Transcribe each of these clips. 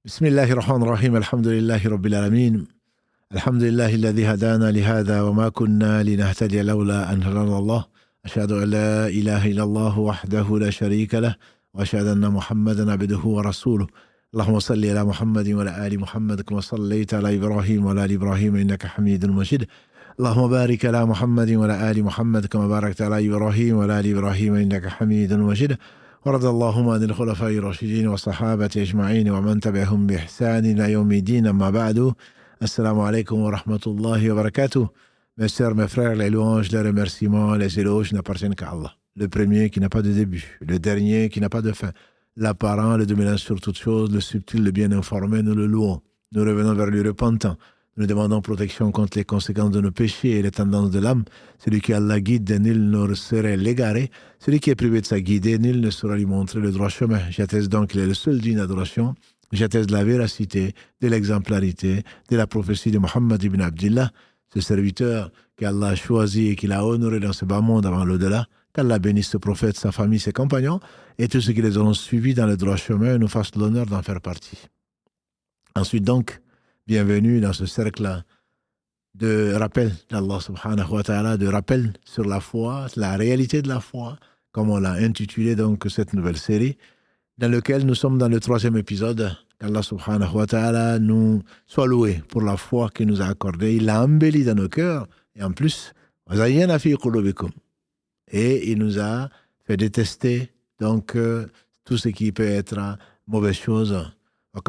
بسم الله الرحمن الرحيم الحمد لله رب العالمين الحمد لله الذي هدانا لهذا وما كنا لنهتدي لولا أن هدانا الله أشهد أن لا إله إلا الله وحده لا شريك له وأشهد أن محمدا عبده ورسوله اللهم صل على محمد وعلى آل محمد كما صليت على إبراهيم وعلى آل إبراهيم إنك حميد مجيد اللهم بارك على محمد وعلى آل محمد كما باركت على إبراهيم وعلى آل إبراهيم إنك حميد مجيد ورضي اللهم عن الخلفاء الراشدين والصحابة أجمعين ومن تبعهم بإحسان إلى يوم الدين أما بعد السلام عليكم ورحمة الله وبركاته. Mes sœurs, mes frères, les louanges, les remerciements, les éloges n'appartiennent qu'à Allah. Le premier qui n'a pas de début, le dernier qui n'a pas de fin, l'apparent, le dominant sur toutes choses, le subtil, le bien informé, nous le louons. Nous revenons vers lui repentant. Nous demandons protection contre les conséquences de nos péchés et les tendances de l'âme. Celui qui Allah guide, nul ne saurait l'égarer. Celui qui est privé de sa guidée, nul ne saura lui montrer le droit chemin. J'atteste donc qu'il est le seul digne d'adoration. J'atteste de la véracité, de l'exemplarité, de la prophétie de Muhammad ibn Abdillah, ce serviteur qu'Allah a choisi et qu'il a honoré dans ce bas monde avant l'au-delà. Qu'Allah bénisse ce prophète, sa famille, ses compagnons et tous ceux qui les auront suivis dans le droit chemin et nous fassent l'honneur d'en faire partie. Ensuite donc, bienvenue dans ce cercle de rappel d'Allah subhanahu wa ta'ala, de rappel sur la foi, la réalité de la foi, comme on l'a intitulé donc cette nouvelle série, dans lequel nous sommes dans le 3e épisode. Qu'Allah subhanahu wa ta'ala nous soit loué pour la foi qu'il nous a accordée. Il l'a embellie dans nos cœurs et en plus, et il nous a fait détester donc tout ce qui peut être mauvaise chose. Et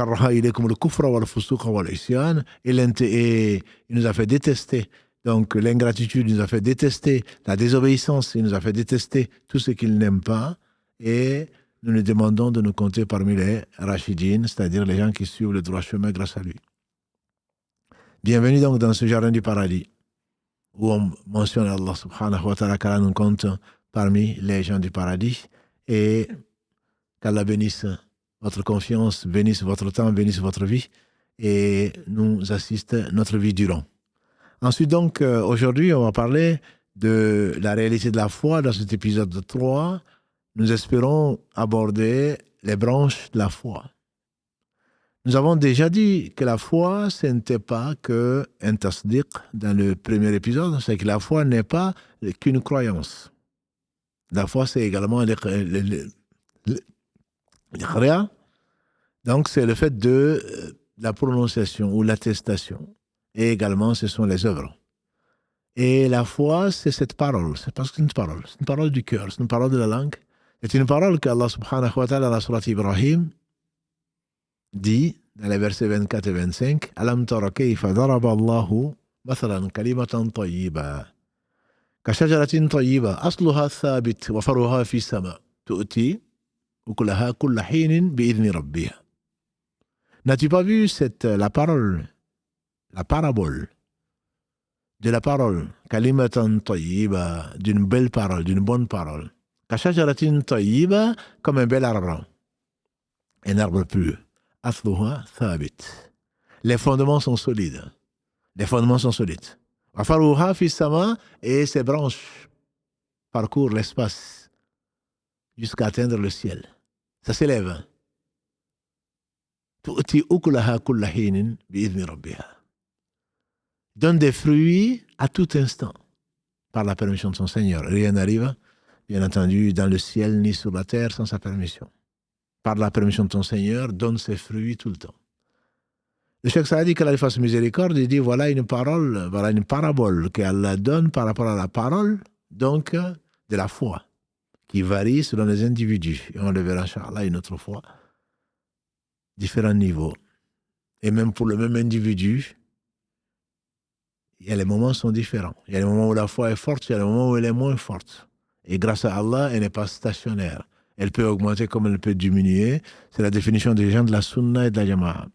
il nous a fait détester donc l'ingratitude, il nous a fait détester la désobéissance, il nous a fait détester tout ce qu'il n'aime pas et nous nous demandons de nous compter parmi les Rachidines, c'est-à-dire les gens qui suivent le droit chemin grâce à lui. Bienvenue donc dans ce jardin du paradis où on mentionne Allah subhanahu wa ta'ala, qu'Allah nous compte parmi les gens du paradis et qu'Allah bénisse votre confiance, bénisse votre temps, bénisse votre vie et nous assiste notre vie durant. Ensuite donc, aujourd'hui, on va parler de la réalité de la foi dans cet épisode 3. Nous espérons aborder les branches de la foi. Nous avons déjà dit que la foi, ce n'était pas qu'un tasdiq dans le premier épisode, c'est que la foi n'est pas qu'une croyance. La foi, c'est également l'Iqra. Donc, c'est le fait de la prononciation ou l'attestation. Et également, ce sont les œuvres. Et la foi, c'est cette parole. C'est parce que c'est une parole. C'est une parole du cœur. C'est une parole de la langue. C'est une parole qu'Allah subhanahu wa ta'ala, dans la sourate Ibrahim, dit, dans les versets 24 et 25, « Alam tara kayfa daraba Allahu mathalan kalimatan tayyiba. Ka shajaratin tayyiba. Asluha thabit wa faruha fi sama. Tu'ti ukulaha kulla hinin bi'idhni rabbiha. » N'as-tu pas vu la parabole de la parole, kalimatan tayyiba, d'une belle parole, d'une bonne parole. Kashajaratin tayyiba, comme un bel arbre, un arbre pur. Athluha thabit. Les fondements sont solides. Les fondements sont solides. Wafaruha fi sama, et ses branches parcourent l'espace jusqu'à atteindre le ciel. Ça s'élève. Tu'ti ukulaha kulla hinin bi'idhni rabbiha. Donne des fruits à tout instant, par la permission de son Seigneur. Rien n'arrive, bien entendu, dans le ciel ni sur la terre sans sa permission. Par la permission de ton Seigneur, donne ses fruits tout le temps. Le Cheikh Saadi, qu'Allah lui fasse miséricorde, il dit voilà une parole, voilà une parabole qu'Allah donne par rapport à la parole, donc de la foi, qui varie selon les individus. Et on le verra, Inch'Allah, une autre fois. Différents niveaux. Et même pour le même individu, il y a les moments qui sont différents. Il y a les moments où la foi est forte, il y a les moments où elle est moins forte. Et grâce à Allah, elle n'est pas stationnaire. Elle peut augmenter comme elle peut diminuer. C'est la définition des gens de la sunna et de la jama'a.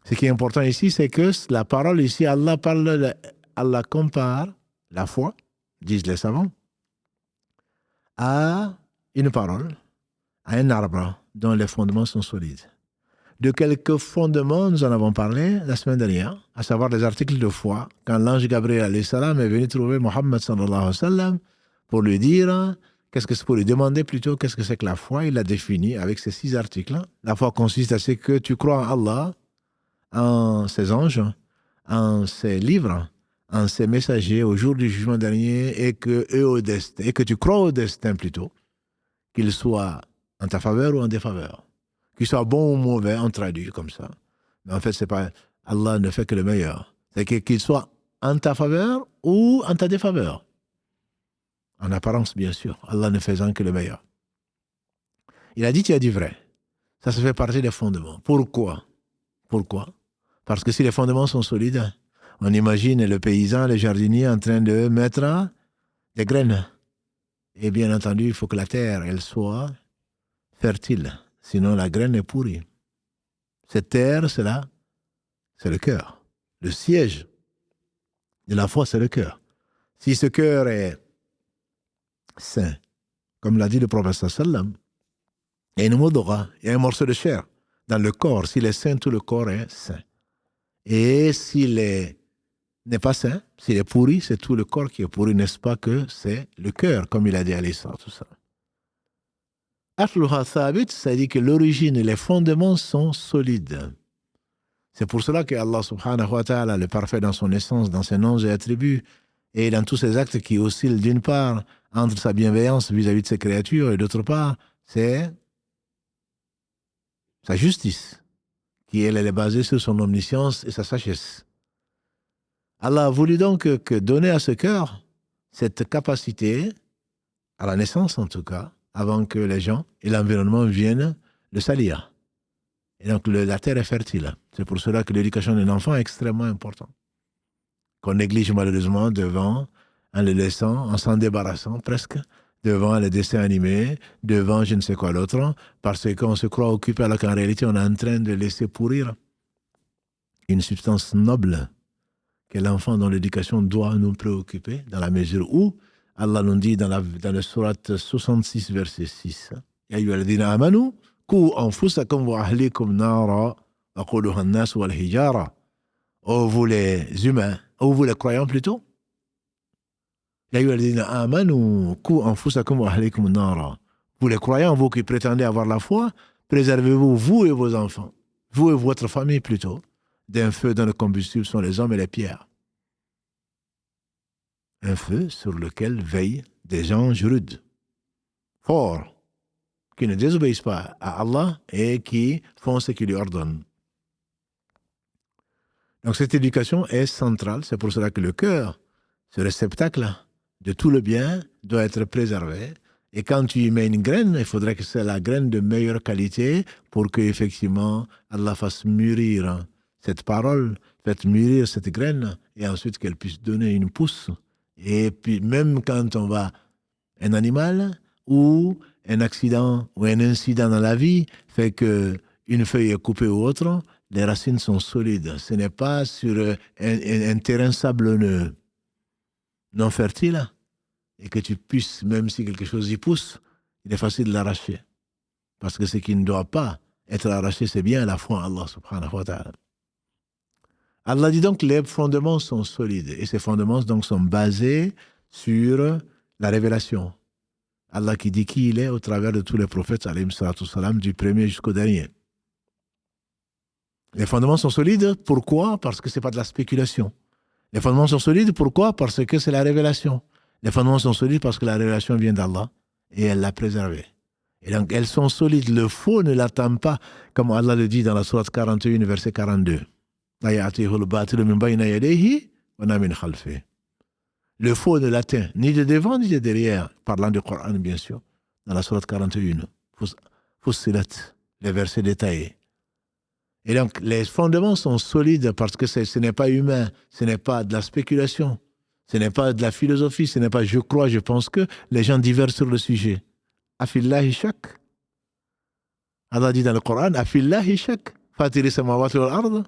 Ce qui est important ici, c'est que la parole ici, Allah compare la foi, disent les savants, à une parole, à un arbre dont les fondements sont solides. De quelques fondements, nous en avons parlé la semaine dernière, à savoir les articles de foi, quand l'ange Gabriel alayhi salam est venu trouver Mohammed sallallahu alayhi wa sallam pour lui dire Qu'est-ce que c'est pour lui demander plutôt qu'est-ce que c'est que la foi? Il l'a défini avec ces 6 articles. La foi consiste à ce que tu crois en Allah, en ses anges, en ses livres, en ses messagers au jour du jugement dernier et que tu crois au destin plutôt, qu'il soit en ta faveur ou en défaveur. Qu'il soit bon ou mauvais, on traduit comme ça. Mais en fait, c'est pas Allah ne fait que le meilleur. C'est qu'il soit en ta faveur ou en ta défaveur. En apparence, bien sûr. Allah ne faisant que le meilleur. Il a dit, tu as dit vrai. Ça fait partie des fondements. Pourquoi? Parce que si les fondements sont solides, on imagine le paysan, le jardinier en train de mettre des graines. Et bien entendu, il faut que la terre, elle soit fertile. Sinon, la graine est pourrie. Cette terre, c'est le cœur. Le siège de la foi, c'est le cœur. Si ce cœur est saint, comme l'a dit le prophète sallam, il y a une modora, il y a un morceau de chair dans le corps. S'il est saint, tout le corps est saint. Et s'il n'est pas saint, s'il est pourri, c'est tout le corps qui est pourri, n'est-ce pas que c'est le cœur, comme il a dit à l'Isra, tout ça. Asluha thabit, ça dit que l'origine et les fondements sont solides. C'est pour cela que Allah subhanahu wa ta'ala, le parfait dans son essence, dans ses noms et attributs, et dans tous ses actes qui oscillent d'une part entre sa bienveillance vis-à-vis de ses créatures et d'autre part, c'est sa justice, qui elle est basée sur son omniscience et sa sagesse. Allah a voulu donc que donner à ce cœur cette capacité, à la naissance en tout cas, avant que les gens et l'environnement viennent le salir. Et donc la terre est fertile. C'est pour cela que l'éducation d'un enfant est extrêmement importante. Qu'on néglige malheureusement devant, en le laissant, en s'en débarrassant presque, devant les dessins animés, devant je ne sais quoi l'autre, parce qu'on se croit occupé alors qu'en réalité on est en train de laisser pourrir une substance noble que l'enfant dans l'éducation doit nous préoccuper, dans la mesure où Allah nous dit dans le sourate 66, verset 6, Ya ayyuhalladhina amanu, qu anfusakum wa ahlikum nara, wa quluha an-nas wal hijara. Oh, vous les humains, oh, vous les croyants plutôt. Ya ayyuhalladhina amanu, qu anfusakum wa ahlikum nara. Vous les croyants, vous qui prétendez avoir la foi, préservez-vous, vous et vos enfants, vous et votre famille plutôt, d'un feu dont le combustible sont les hommes et les pierres. Un feu sur lequel veillent des anges rudes, forts, qui ne désobéissent pas à Allah et qui font ce qu'il lui ordonne. Donc cette éducation est centrale, c'est pour cela que le cœur, ce réceptacle de tout le bien, doit être préservé. Et quand tu y mets une graine, il faudrait que c'est la graine de meilleure qualité pour que effectivement Allah fasse mûrir cette parole, fasse mûrir cette graine et ensuite qu'elle puisse donner une pousse. Et puis même quand on va, un animal ou un accident ou un incident dans la vie fait qu'une feuille est coupée ou autre, les racines sont solides. Ce n'est pas sur un terrain sablonneux non fertile et que tu puisses, même si quelque chose y pousse, il est facile de l'arracher. Parce que ce qui ne doit pas être arraché, c'est bien la foi en Allah subhanahu wa ta'ala. Allah dit donc que les fondements sont solides et ces fondements donc sont basés sur la révélation. Allah qui dit qui il est au travers de tous les prophètes alayhim salatu salam, du premier jusqu'au dernier. Les fondements sont solides, pourquoi? Parce que ce n'est pas de la spéculation. Les fondements sont solides, pourquoi? Parce que c'est la révélation. Les fondements sont solides parce que la révélation vient d'Allah et elle l'a préservée. Et donc elles sont solides. Le faux ne l'attend pas, comme Allah le dit dans la sourate 41, verset 42. Le faux ne l'atteint ni de devant ni de derrière, parlant du Coran bien sûr, dans la sourate 41. Fussilat, les versets détaillés. Et donc les fondements sont solides parce que ce n'est pas humain, ce n'est pas de la spéculation, ce n'est pas de la philosophie, ce n'est pas je crois, je pense que les gens divergent sur le sujet. Afillahi shak. Allah dit dans le Coran, Afillahi shak. Fatiri samawati wal ard.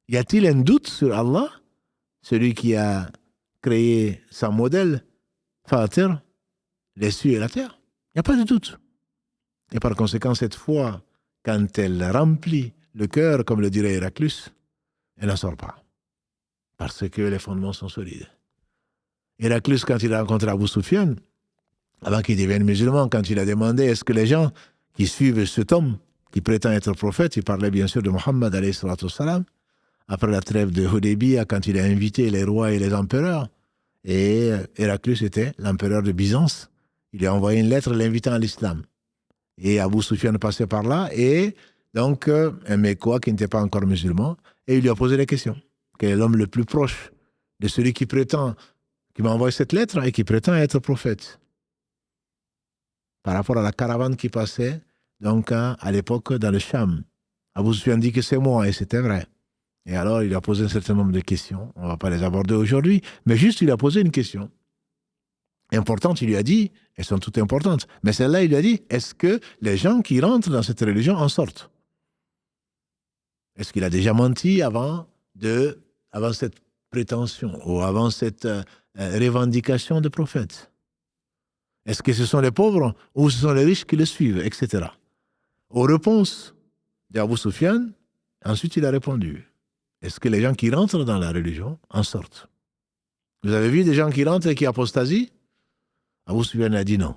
Y a-t-il un doute sur Allah, celui qui a créé son modèle, Fatir, les cieux et la terre? Il n'y a pas de doute. Et par conséquent, cette foi, quand elle remplit le cœur, comme le dirait Héraclus, elle n'en sort pas. Parce que les fondements sont solides. Héraclus, quand il a rencontré Abu Sufyan, avant qu'il devienne musulman, quand il a demandé est-ce que les gens qui suivent cet homme, qui prétend être prophète, il parlait bien sûr de Mohammed alayhi salatu wassalam, après la trêve de Hudaybiyah, quand il a invité les rois et les empereurs, et Héraclius était l'empereur de Byzance, il a envoyé une lettre l'invitant à l'islam. Et Abu Sufyan passait par là, et donc un Mécois qui n'était pas encore musulman, et il lui a posé des questions. Quel est l'homme le plus proche de celui qui prétend, qui m'a envoyé cette lettre et qui prétend être prophète? Par rapport à la caravane qui passait, donc à l'époque dans le Cham. Abu Sufyan dit que c'est moi, et c'était vrai. Et alors, il a posé un certain nombre de questions. On ne va pas les aborder aujourd'hui, mais juste, il a posé une question importante. Il lui a dit, elles sont toutes importantes, mais celle-là, il lui a dit, est-ce que les gens qui rentrent dans cette religion en sortent? Est-ce qu'il a déjà menti avant cette prétention ou avant cette revendication de prophète? Est-ce que ce sont les pauvres ou ce sont les riches qui le suivent, etc. Aux réponses d'Abu Sufyan, ensuite il a répondu, est-ce que les gens qui rentrent dans la religion en sortent? Vous avez vu des gens qui rentrent et qui apostasient? Abu Sufyan a dit non.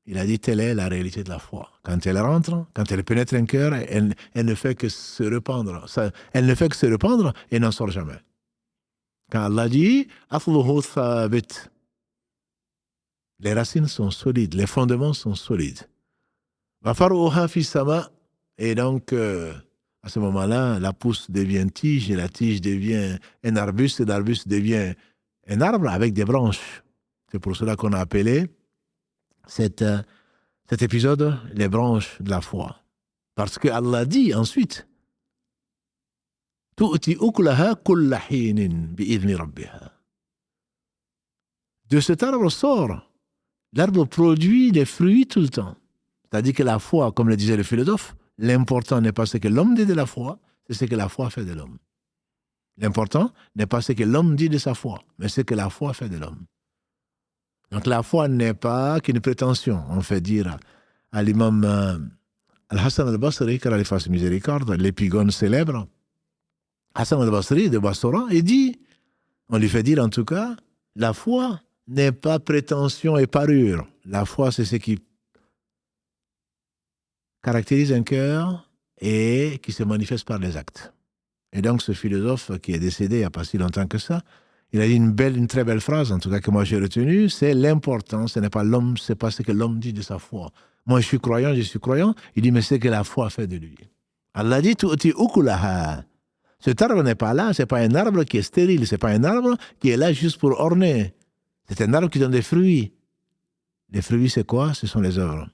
Il a dit telle est la réalité de la foi. Quand elle rentre, quand elle pénètre un cœur, elle ne fait que se répandre. Elle ne fait que se répandre et n'en sort jamais. Quand Allah dit asluhu thabit, les racines sont solides, les fondements sont solides. Wafaruha fi sama, et donc à ce moment-là, la pousse devient tige et la tige devient un arbuste et l'arbuste devient un arbre avec des branches. C'est pour cela qu'on a appelé cet épisode les branches de la foi. Parce que Allah dit ensuite tu'ti ukulaha kulla hinin bi'idhni rabbiha. De cet arbre sort, l'arbre produit des fruits tout le temps. C'est-à-dire que la foi, comme le disait le philosophe, l'important n'est pas ce que l'homme dit de la foi, c'est ce que la foi fait de l'homme. L'important n'est pas ce que l'homme dit de sa foi, mais ce que la foi fait de l'homme. Donc la foi n'est pas qu'une prétention. On fait dire à l'imam Al-Hassan al-Basri, qu'Allah lui fasse miséricorde, l'épigone célèbre, Hassan al-Basri de Bassora, il dit, on lui fait dire en tout cas, la foi n'est pas prétention et parure. La foi, c'est ce qui caractérise un cœur et qui se manifeste par les actes. Et donc, ce philosophe qui est décédé il n'y a pas si longtemps que ça, il a dit une très belle phrase, en tout cas que moi j'ai retenue, c'est l'important, ce n'est pas l'homme, c'est pas ce que l'homme dit de sa foi. Moi je suis croyant, il dit mais c'est que la foi fait de lui. Allah dit tu'ti ukulaha. Cet arbre n'est pas là, c'est pas un arbre qui est stérile, c'est pas un arbre qui est là juste pour orner. C'est un arbre qui donne des fruits. Les fruits, c'est quoi? Ce sont les œuvres.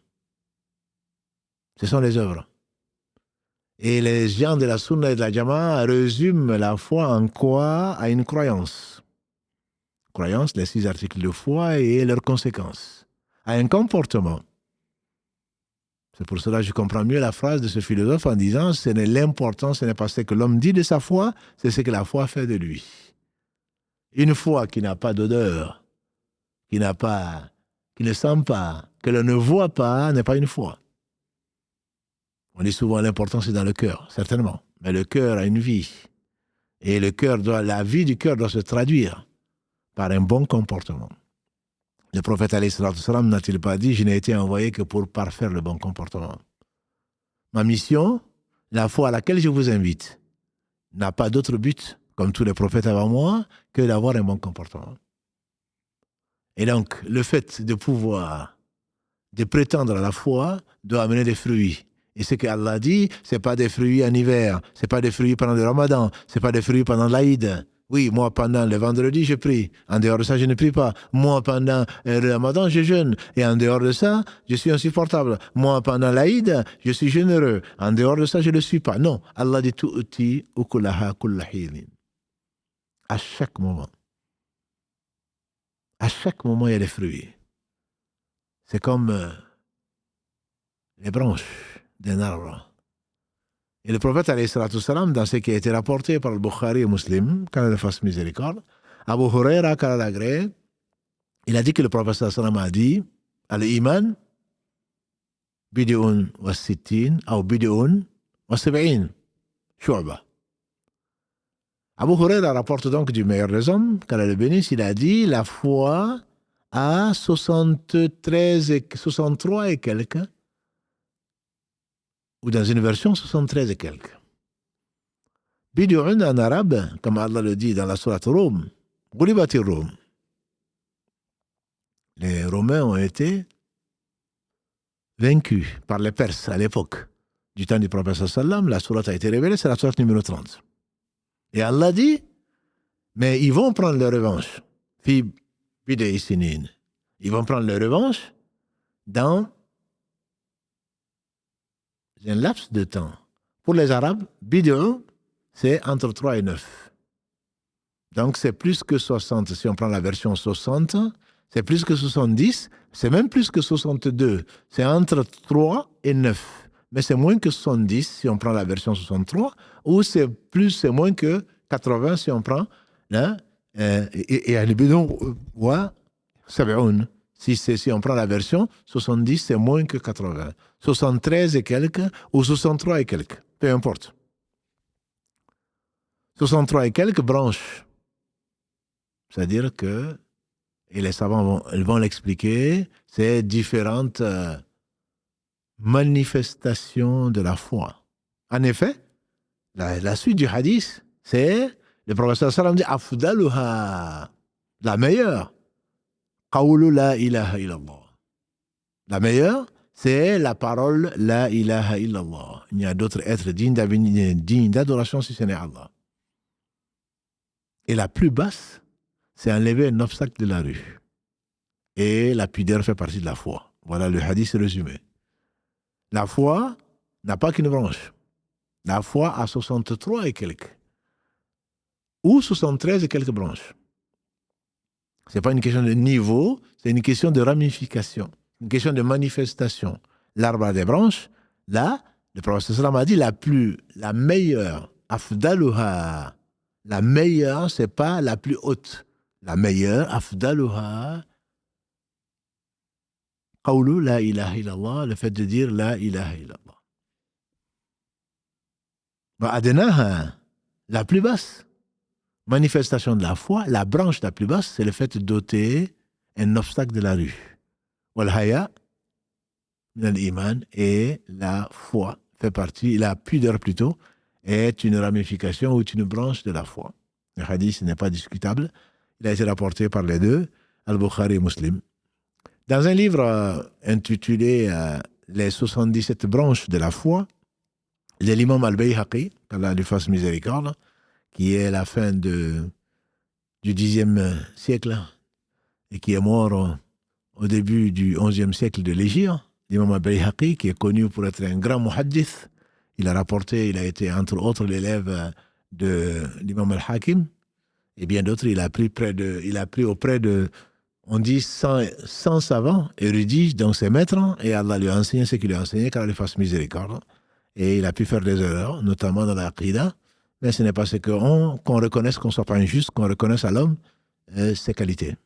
Ce sont les œuvres. Et les gens de la Sunna et de la Jama'a résument la foi en quoi? À une croyance. Croyance, les 6 articles de foi et leurs conséquences. À un comportement. C'est pour cela que je comprends mieux la phrase de ce philosophe en disant ce n'est l'important, ce n'est pas ce que l'homme dit de sa foi, c'est ce que la foi fait de lui. Une foi qui n'a pas d'odeur, qui ne sent pas, que l'on ne voit pas, n'est pas une foi. On dit souvent l'important c'est dans le cœur, certainement. Mais le cœur a une vie. Et la vie du cœur doit se traduire par un bon comportement. Le prophète alayhi salatu wassalam n'a-t-il pas dit « Je n'ai été envoyé que pour parfaire le bon comportement ». Ma mission, la foi à laquelle je vous invite, n'a pas d'autre but, comme tous les prophètes avant moi, que d'avoir un bon comportement. Et donc, le fait de prétendre à la foi, doit amener des fruits. Et ce qu'Allah dit, ce n'est pas des fruits en hiver, ce n'est pas des fruits pendant le Ramadan, ce n'est pas des fruits pendant l'Aïd. Oui, moi, pendant le vendredi, je prie. En dehors de ça, je ne prie pas. Moi, pendant le Ramadan, je jeûne. Et en dehors de ça, je suis insupportable. Moi, pendant l'Aïd, je suis généreux. En dehors de ça, je ne le suis pas. Non, Allah dit tu'ti ukulaha kulla hinin. À chaque moment. À chaque moment, il y a des fruits. C'est comme les branches d'un arbre. Et le prophète, alayhi salatu salam, dans ce qui a été rapporté par le Bukhari et Muslim, qu'Allah le fasse miséricorde, Abu Huraira, qu'Allah l'agrée, il a dit que le prophète sallam a dit, al-iman, bid'un wa sittin, ou bid'un wa sab'in, shu'ba. Abu Huraira rapporte donc du meilleur des hommes, qu'Allah le bénisse, il a dit, la foi à 73 et 63 et quelques, ou dans une version 73 et quelques. Bid'un en arabe, comme Allah le dit dans la sourate Rum, Gulibati Rum. Les Romains ont été vaincus par les Perses à l'époque. Du temps du prophète sallam, la sourate a été révélée, c'est la sourate numéro 30. Et Allah dit, mais ils vont prendre leur revanche. Ils vont prendre leur revanche dans un laps de temps. Pour les Arabes, bid'un, c'est entre 3 et 9. Donc c'est plus que 60. Si on prend la version 60, c'est plus que 70, c'est même plus que 62. C'est entre 3 et 9. Mais c'est moins que 70 si on prend la version 63, ou c'est moins que 80 si on prend là, et à l'ibidon, si on prend la version 70, c'est moins que 80. 73 et quelques, ou 63 et quelques, peu importe. 63 et quelques branches. C'est-à-dire que, et les savants vont l'expliquer, c'est différentes manifestations de la foi. En effet, la suite du hadith, c'est le professeur sallam dit afdaluha, la meilleure. Qawlu la ilaha illallah. La meilleure, c'est la parole la ilaha illallah. Il y a d'autres êtres dignes d'adoration si ce n'est Allah. Et la plus basse, c'est enlever un obstacle de la rue. Et la pudeur fait partie de la foi. Voilà le hadith résumé. La foi n'a pas qu'une branche. La foi a 63 et quelques. Ou 73 et quelques branches. Ce n'est pas une question de niveau, c'est une question de ramification, une question de manifestation. L'arbre a des branches. Là, le prophète sallam a dit la meilleure, afdaluha. La meilleure, ce n'est pas la plus haute. La meilleure, afdaluha, qawlu la ilaha illallah, le fait de dire la ilaha illallah. Adenaha, la plus basse manifestation de la foi, la branche la plus basse, c'est le fait d'ôter un obstacle de la rue. Wal haya min al-iman, et la foi fait partie, la pudeur plutôt, est une ramification ou une branche de la foi. Le hadith n'est pas discutable. Il a été rapporté par les deux, Al-Bukhari et Muslim. Dans un livre intitulé Les 77 branches de la foi, de l'imam Al-Bayhaqi, qu'Allah lui fasse miséricorde, qui est la fin du Xe siècle et qui est mort au début du XIe siècle de l'Hégire. L'imam Al-Bayhaqi, qui est connu pour être un grand muhaddith, il a été entre autres l'élève de l'imam Al-Hakim, et bien d'autres. Il a pris auprès de, on dit, 100 savants érudits, donc ses maîtres, et Allah lui a enseigné ce qu'il lui a enseigné, qu'Allah lui fasse miséricorde. Et il a pu faire des erreurs, notamment dans l'aqida, mais ce n'est pas ce qu'on reconnaisse, qu'on ne soit pas injuste, qu'on reconnaisse à l'homme ses qualités.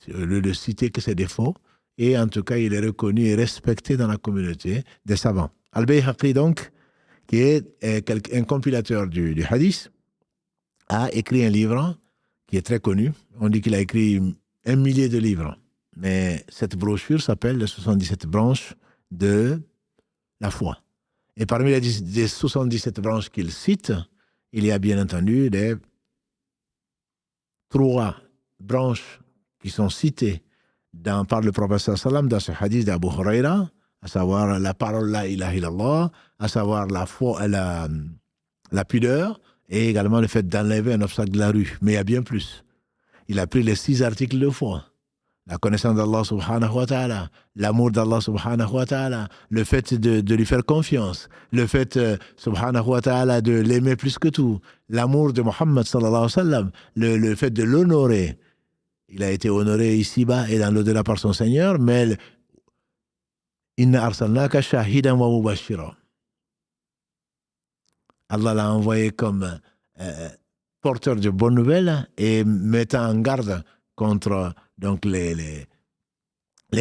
Au lieu de citer que ses défauts, et en tout cas, il est reconnu et respecté dans la communauté des savants. Al-Bayhaqi, donc, qui est un compilateur du hadith, a écrit un livre qui est très connu. On dit qu'il a écrit 1 millier de livres. Mais cette brochure s'appelle les 77 branches de la foi. Et parmi les 77 branches qu'il cite, il y a bien entendu les 3 branches qui sont citées par le prophète sallam dans ce hadith d'Abu Huraira, à savoir la parole la ilaha illallah, à savoir la foi, la pudeur, et également le fait d'enlever un obstacle de la rue. Mais il y a bien plus. Il a pris les 6 articles de foi. La connaissance d'Allah subhanahu wa ta'ala, l'amour d'Allah subhanahu wa ta'ala, le fait de lui faire confiance, le fait subhanahu wa ta'ala de l'aimer plus que tout, l'amour de Muhammad sallallahu alayhi wa sallam, le fait de l'honorer. Il a été honoré ici-bas et dans l'au-delà par son Seigneur, mais inna arsalnaka shahidan wa mubashira. Allah l'a envoyé comme porteur de bonnes nouvelles et mettant en garde contre donc les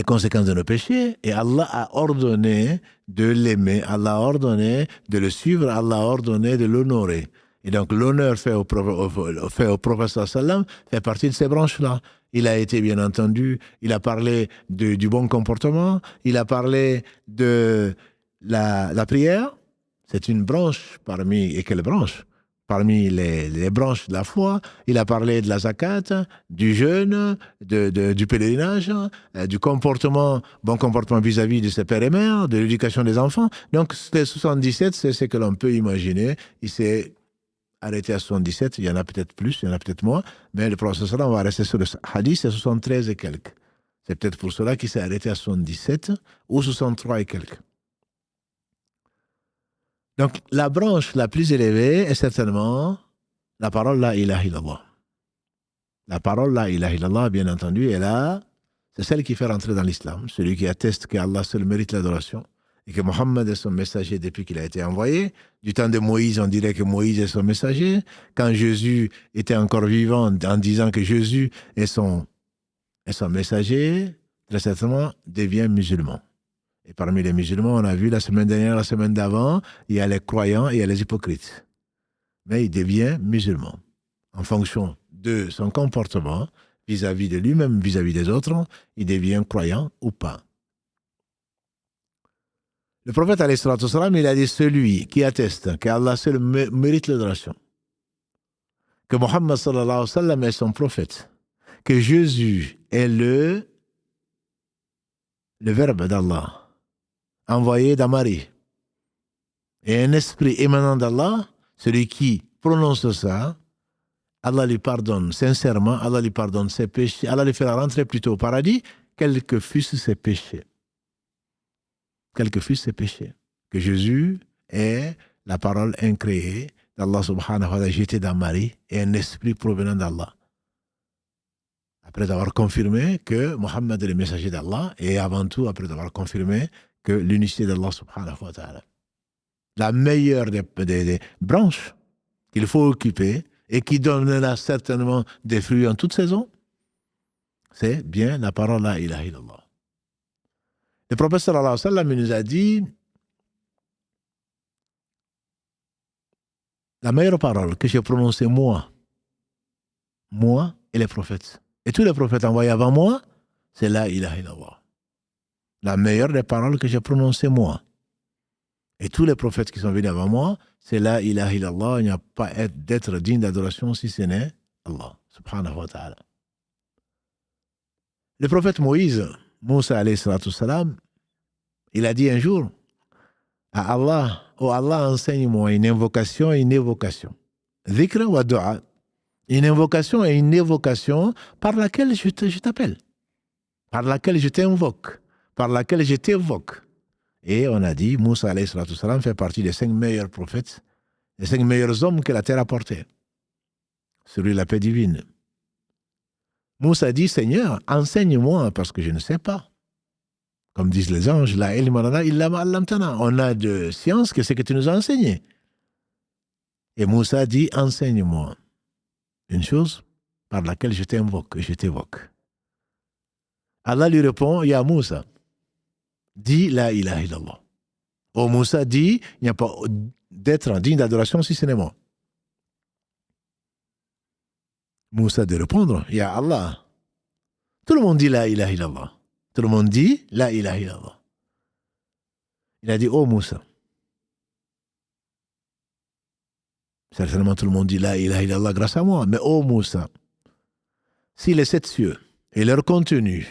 conséquences de nos péchés. Et Allah a ordonné de l'aimer, Allah a ordonné de le suivre, Allah a ordonné de l'honorer. Et donc, l'honneur fait au prophète sallam fait partie de ces branches-là. Il a été, bien entendu, il a parlé du bon comportement, il a parlé de la prière. C'est une branche parmi, et quelle branche? Parmi les branches de la foi. Il a parlé de la zakat, du jeûne, du pèlerinage, du comportement, bon comportement vis-à-vis de ses pères et mères, de l'éducation des enfants. Donc, les 77, c'est ce que l'on peut imaginer. Il s'est arrêté à 77, il y en a peut-être plus, il y en a peut-être moins, mais le professeur, on va rester sur le hadith, c'est 73 et quelques. C'est peut-être pour cela qu'il s'est arrêté à 77 ou 63 et quelques. Donc, la branche la plus élevée est certainement la parole La ilaha illallah. La parole La ilaha illallah, bien entendu, est là, c'est celle qui fait rentrer dans l'islam, celui qui atteste qu'Allah seul mérite l'adoration et que Mohammed est son messager depuis qu'il a été envoyé. Du temps de Moïse, on dirait que Moïse est son messager. Quand Jésus était encore vivant, en disant que Jésus est son messager, très certainement devient musulman. Et parmi les musulmans, on a vu la semaine dernière, la semaine d'avant, il y a les croyants et il y a les hypocrites. Mais il devient musulman en fonction de son comportement vis-à-vis de lui-même, vis-à-vis des autres, il devient croyant ou pas. Le prophète, alayhi salatu wassalam, il a dit celui qui atteste qu'Allah seul mérite l'adoration, que Mohammed sallallahu alayhi wa sallam est son prophète, que Jésus est le verbe d'Allah, envoyé d'Amari, et un esprit émanant d'Allah, celui qui prononce ça, Allah lui pardonne sincèrement, Allah lui pardonne ses péchés, Allah lui fera rentrer plutôt au paradis, quels que fussent ses péchés. Quels que fussent ses péchés. Que Jésus est la parole incréée d'Allah subhanahu wa ta'ala, jetée dans Marie, et un esprit provenant d'Allah. Après avoir confirmé que Mohammed est le messager d'Allah, et avant tout, après avoir confirmé que l'unicité d'Allah subhanahu wa ta'ala. La meilleure des branches qu'il faut occuper, et qui donnera certainement des fruits en toute saison, c'est bien la parole La ilaha illallah. Le prophète sallallahu alayhi wa sallam nous a dit la meilleure parole que j'ai prononcée moi et les prophètes. Et tous les prophètes envoyés avant moi, c'est La ilaha illallah. La meilleure des paroles que j'ai prononcées moi. Et tous les prophètes qui sont venus avant moi, c'est La ilaha illallah. Il n'y a pas d'être digne d'adoration si ce n'est Allah, subhanahu wa ta'ala. Le prophète Moïse, Moussa alayhi salatu salam, il a dit un jour à Allah, oh Allah, enseigne-moi une invocation et une évocation. Dhikra wa du'a. Une invocation et une évocation par laquelle je t'appelle, par laquelle je t'invoque, par laquelle je t'évoque. Et on a dit, Moussa alayhi salatu salam fait partie des 5 meilleurs prophètes, les 5 meilleurs hommes que la terre a portés. Celui de la paix divine. Moussa dit, Seigneur, enseigne-moi parce que je ne sais pas. Comme disent les anges, la ilma lana illa ma allamtana. On a de science que c'est que tu nous as enseigné. Et Moussa dit, enseigne-moi une chose par laquelle je t'invoque, je t'évoque. Allah lui répond, Ya Moussa, dis la ilaha illallah. Oh Moussa dit, il n'y a pas d'être digne d'adoration si ce n'est moi. Moussa de répondre, Ya Allah. Tout le monde dit la ilaha illallah. Tout le monde dit la ilaha illallah. Il a dit, oh Moussa. Certainement tout le monde dit la ilaha illallah grâce à moi. Mais oh Moussa, si les 7 cieux et leur contenu,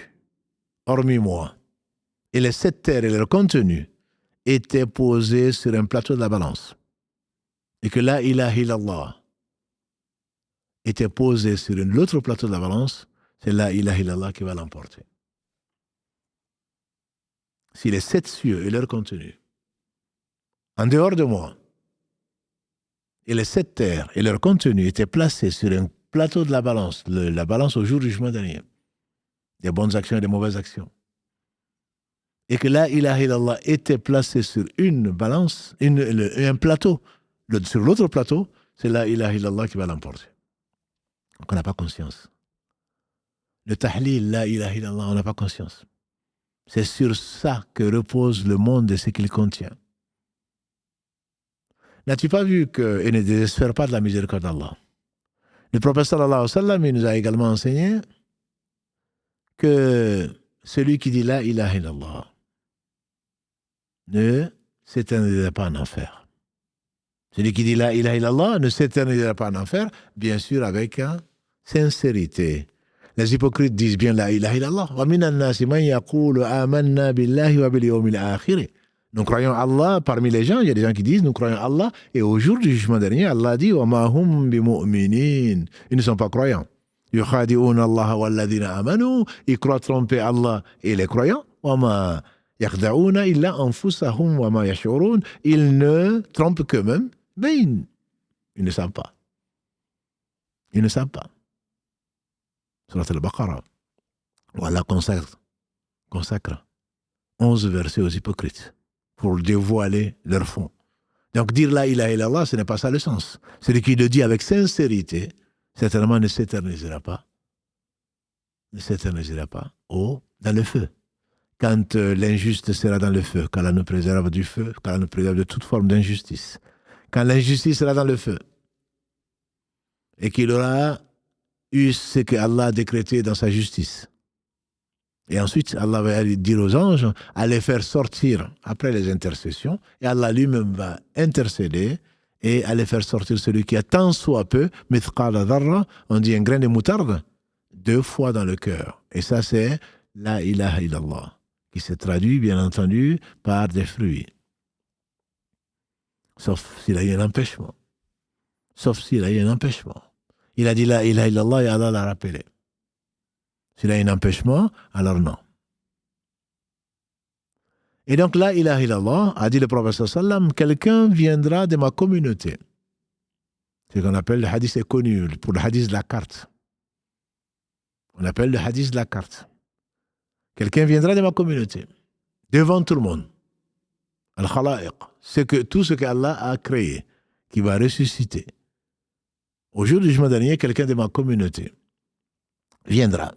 hormis moi, et les 7 terres et leur contenu étaient posés sur un plateau de la balance, et que la ilaha illallah était posé sur l'autre plateau de la balance, c'est la ilaha illallah qui va l'emporter. Si les 7 cieux et leur contenu, en dehors de moi, et les 7 terres et leur contenu étaient placés sur un plateau de la balance au jour du jugement dernier, des bonnes actions et des mauvaises actions, et que la ilaha illallah était placée sur une balance, un plateau, sur l'autre plateau, c'est la ilaha illallah qui va l'emporter. Donc on n'a pas conscience. Le tahlil, la ilaha illallah, on n'a pas conscience. C'est sur ça que repose le monde et ce qu'il contient. N'as-tu pas vu que, et ne désespère pas de la miséricorde d'Allah. Le prophète sallallahu alayhi wa sallam, il nous a également enseigné que celui qui dit la ilaha illallah ne s'éternisera pas en enfer. Celui qui dit la ilaha illallah ne s'éternisera pas en enfer, bien sûr avec sincérité. Les hypocrites disent bien la ilaha illallah. Wa minan nasi man yaqulu amanna billahi wa bil yawmil akhir. Nous croyons Allah. Parmi les gens, il y a des gens qui disent nous croyons Allah. Et au jour du jugement dernier, Allah dit wa ma hum bimu'minin. Ils ne sont pas croyants. Yukhadi'una Allah walladhina amanu. Ils croient tromper Allah et les croyants. Wa ma yakhda'una illa anfusahum wa ma yash'urun. Ils ne trompent qu'eux-mêmes, mais ils ne savent pas. Ils ne savent pas. Surat al-Baqarah, où Allah consacre 11 versets aux hypocrites pour dévoiler leur fond. Donc dire la ilaha illallah, ce n'est pas ça le sens. Celui qui le dit avec sincérité, certainement ne s'éternisera pas. Ne s'éternisera pas dans le feu. Quand l'injuste sera dans le feu, qu'Allah nous préserve du feu, qu'Allah nous préserve de toute forme d'injustice. Quand l'injustice sera dans le feu, et qu'il aura eu ce que Allah a décrété dans sa justice. Et ensuite, Allah va dire aux anges à les faire sortir après les intercessions, et Allah lui-même va intercéder et à les faire sortir celui qui a tant soit peu, mithqala dharra, on dit un grain de moutarde, 2 fois dans le cœur. Et ça, c'est la ilaha illallah, qui se traduit, bien entendu, par des fruits. Sauf s'il a eu un empêchement. Il a dit la ilaha illallah et Allah l'a rappelé. S'il a un empêchement, alors non. Et donc la ilaha illallah, a dit le prophète sallam, quelqu'un viendra de ma communauté. C'est ce qu'on appelle le hadith est connu, pour le hadith de la carte. On appelle le hadith de la carte. Quelqu'un viendra de ma communauté, devant tout le monde. Al-Khalaiq, c'est tout ce qu'Allah a créé, qui va ressusciter. Au jour du jugement dernier, quelqu'un de ma communauté viendra.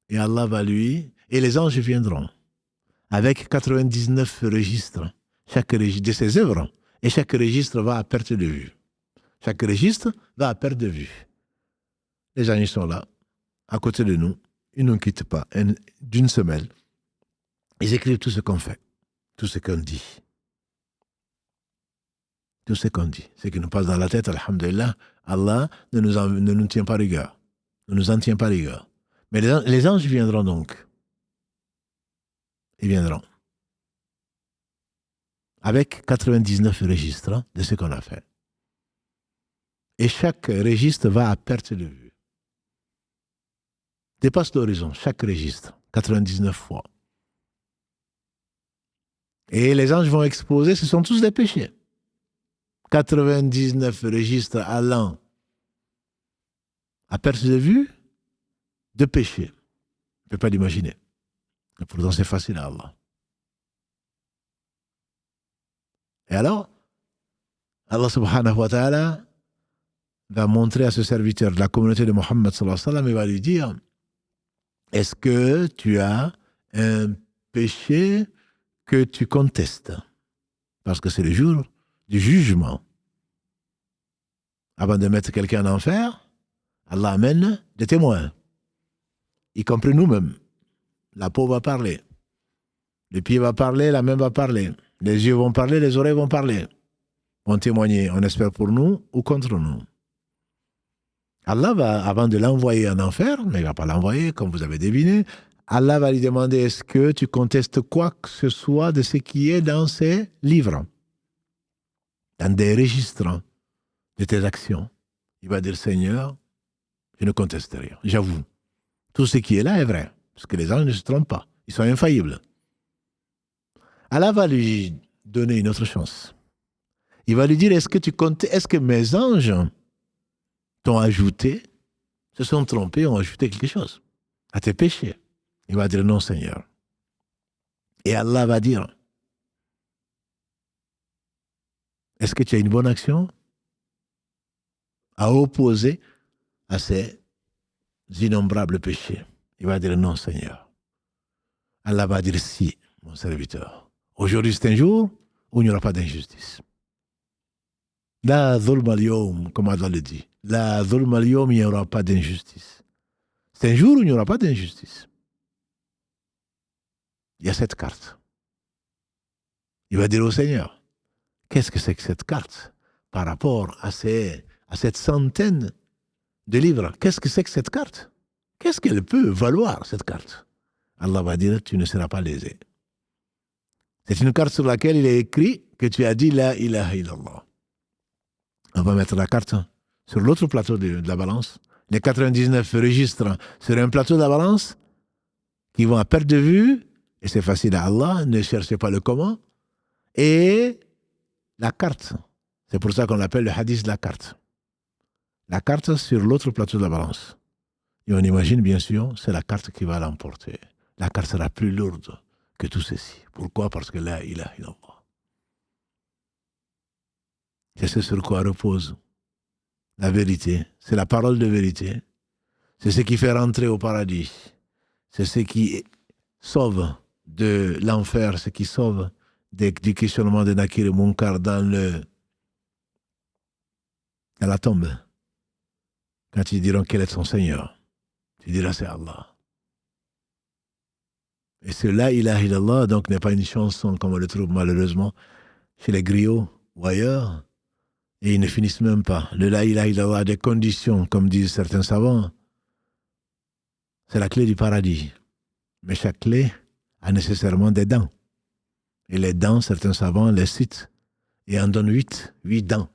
Et Allah va lui, et les anges viendront, avec 99 registres, chaque registre de ses œuvres, et chaque registre va à perte de vue. Chaque registre va à perte de vue. Les anges sont là, à côté de nous, ils ne nous quittent pas, d'une semelle. Ils écrivent tout ce qu'on fait, tout ce qu'on dit. Tout ce qu'on dit, ce qui nous passe dans la tête, alhamdulillah, Allah ne nous tient pas rigueur. Ne nous en tient pas rigueur. Mais les anges viendront donc. Ils viendront. Avec 99 registres de ce qu'on a fait. Et chaque registre va à perte de vue. Dépasse l'horizon, chaque registre, 99 fois. Et les anges vont exposer, ce sont tous des péchés. 99 registres allant à perte de vue de péché. On ne peut pas l'imaginer. Et pourtant, c'est facile à Allah. Et alors, Allah subhanahu wa ta'ala va montrer à ce serviteur de la communauté de Mohammed sallallahu alayhi wa sallam et va lui dire, est-ce que tu as un péché que tu contestes? Parce que c'est le jour du jugement. Avant de mettre quelqu'un en enfer, Allah amène des témoins, y compris nous-mêmes. La peau va parler, le pied va parler, la main va parler, les yeux vont parler, les oreilles vont parler, vont témoigner, on espère pour nous ou contre nous. Allah va, avant de l'envoyer en enfer, mais il ne va pas l'envoyer, comme vous avez deviné, Allah va lui demander, est-ce que tu contestes quoi que ce soit de ce qui est dans ces livres, dans des registres de tes actions? Il va dire, Seigneur, je ne conteste rien, j'avoue. Tout ce qui est là est vrai, parce que les anges ne se trompent pas, ils sont infaillibles. Allah va lui donner une autre chance. Il va lui dire, est-ce que mes anges t'ont ajouté, se sont trompés, ont ajouté quelque chose à tes péchés? Il va dire, non, Seigneur. Et Allah va dire, est-ce que tu as une bonne action à opposer à ces innombrables péchés? Il va dire, non, Seigneur. Allah va dire, si, mon serviteur. Aujourd'hui, c'est un jour où il n'y aura pas d'injustice. La dhulma al-yawm, comme Allah le dit. La dhulma al-yawm, il n'y aura pas d'injustice. C'est un jour où il n'y aura pas d'injustice. Il y a cette carte. Il va dire au Seigneur, qu'est-ce que c'est que cette carte par rapport à cette centaine de livres? Qu'est-ce que c'est que cette carte? Qu'est-ce qu'elle peut valoir, cette carte? Allah va dire, tu ne seras pas lésé. C'est une carte sur laquelle il est écrit que tu as dit la ilaha illallah. On va mettre la carte sur l'autre plateau de la balance. Les 99 registres sur un plateau de la balance qui vont à perte de vue, et c'est facile à Allah, ne cherchez pas le comment. Et la carte, c'est pour ça qu'on l'appelle le hadith de la carte. La carte sur l'autre plateau de la balance. Et on imagine bien sûr, c'est la carte qui va l'emporter. La carte sera plus lourde que tout ceci. Pourquoi? Parce que la ilaha illallah. C'est ce sur quoi repose la vérité. C'est la parole de vérité. C'est ce qui fait rentrer au paradis. C'est ce qui sauve de l'enfer, ce qui sauve du questionnement de Nakir et Munkar dans la tombe. Quand ils diront quel est son Seigneur, tu diras c'est Allah. Et ce la ilaha illallah donc n'est pas une chanson comme on le trouve malheureusement chez les griots ou ailleurs. Et ils ne finissent même pas. Le la ilaha illallah a des conditions, comme disent certains savants. C'est la clé du paradis. Mais chaque clé a nécessairement des dents. Et les dents, certains savants les citent et en donnent 8 dents.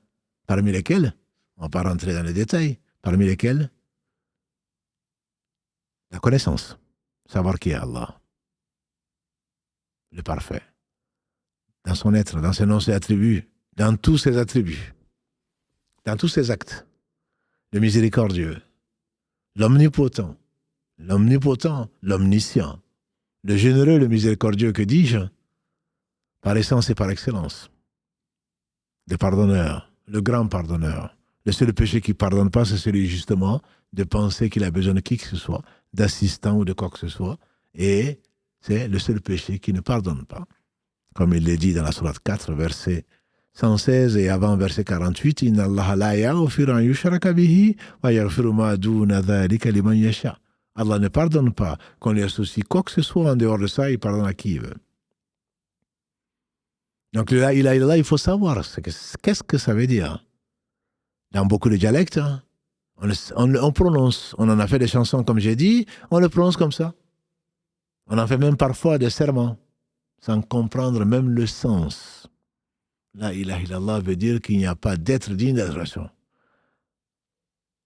Parmi lesquelles, on ne va pas rentrer dans les détails, parmi lesquelles, la connaissance, savoir qui est Allah, le parfait, dans son être, dans ses noms, ses attributs, dans tous ses attributs, dans tous ses actes, le miséricordieux, l'omnipotent, l'omniscient, le généreux, le miséricordieux, que dis-je, par essence et par excellence, le pardonneur, le grand pardonneur. Le seul péché qui ne pardonne pas, c'est celui justement de penser qu'il a besoin de qui que ce soit, d'assistant ou de quoi que ce soit, et c'est le seul péché qui ne pardonne pas. Comme il l'est dit dans la sourate 4, verset 116 et avant verset 48, Inna Allah la yaghfiru an yushraka bihi wa yaghfiru ma duna dhalika liman yasha. Allah ne pardonne pas qu'on lui associe quoi que ce soit en dehors de ça, il pardonne à qui il veut. Donc là, il faut savoir qu'est-ce que ça veut dire. Dans beaucoup de dialectes, on prononce, on en a fait des chansons comme j'ai dit, on le prononce comme ça. On en fait même parfois des serments, sans comprendre même le sens. La ilaha illallah veut dire qu'il n'y a pas d'être digne d'adoration.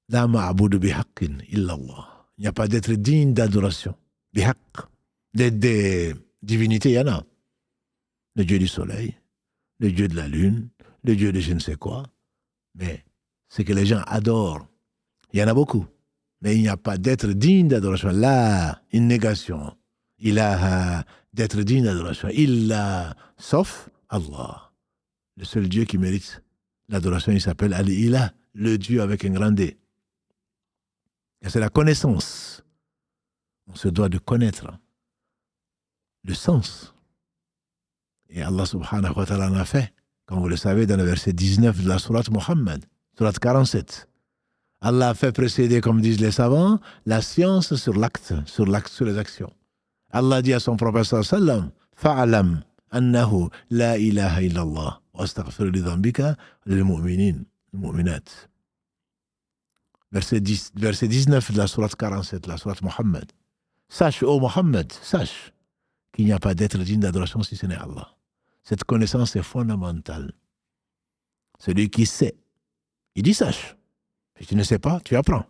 La ma'budu bihaqqin illallah. Il n'y a pas d'être digne d'adoration. Bihaq. Des divinités, il y en a. Le dieu du soleil, le dieu de la lune, le dieu de je ne sais quoi. Mais ce que les gens adorent, il y en a beaucoup. Mais il n'y a pas d'être digne d'adoration. Là, une négation. Il a d'être digne d'adoration. Il a, sauf Allah. Le seul Dieu qui mérite l'adoration, il s'appelle Al-Ilah, le Dieu avec un grand D. Et c'est la connaissance. On se doit de connaître le sens. Et Allah subhanahu wa ta'ala en a fait, comme vous le savez, dans le verset 19 de la sourate Muhammad, sourate 47. Allah a fait précéder, comme disent les savants, la science sur l'acte, sur les actions. Allah dit à son prophète sallam, fa'alam annahu la ilaha illallah wa astaghfir li dhanbika lil mu'minin, mu'minat. Verset 19 de la sourate 47, la sourate Muhammad. Sache, ô Muhammad, sache qu'il n'y a pas d'être digne d'adoration si ce n'est Allah. Cette connaissance est fondamentale. Celui qui sait, il dit sache. Si tu ne sais pas, tu apprends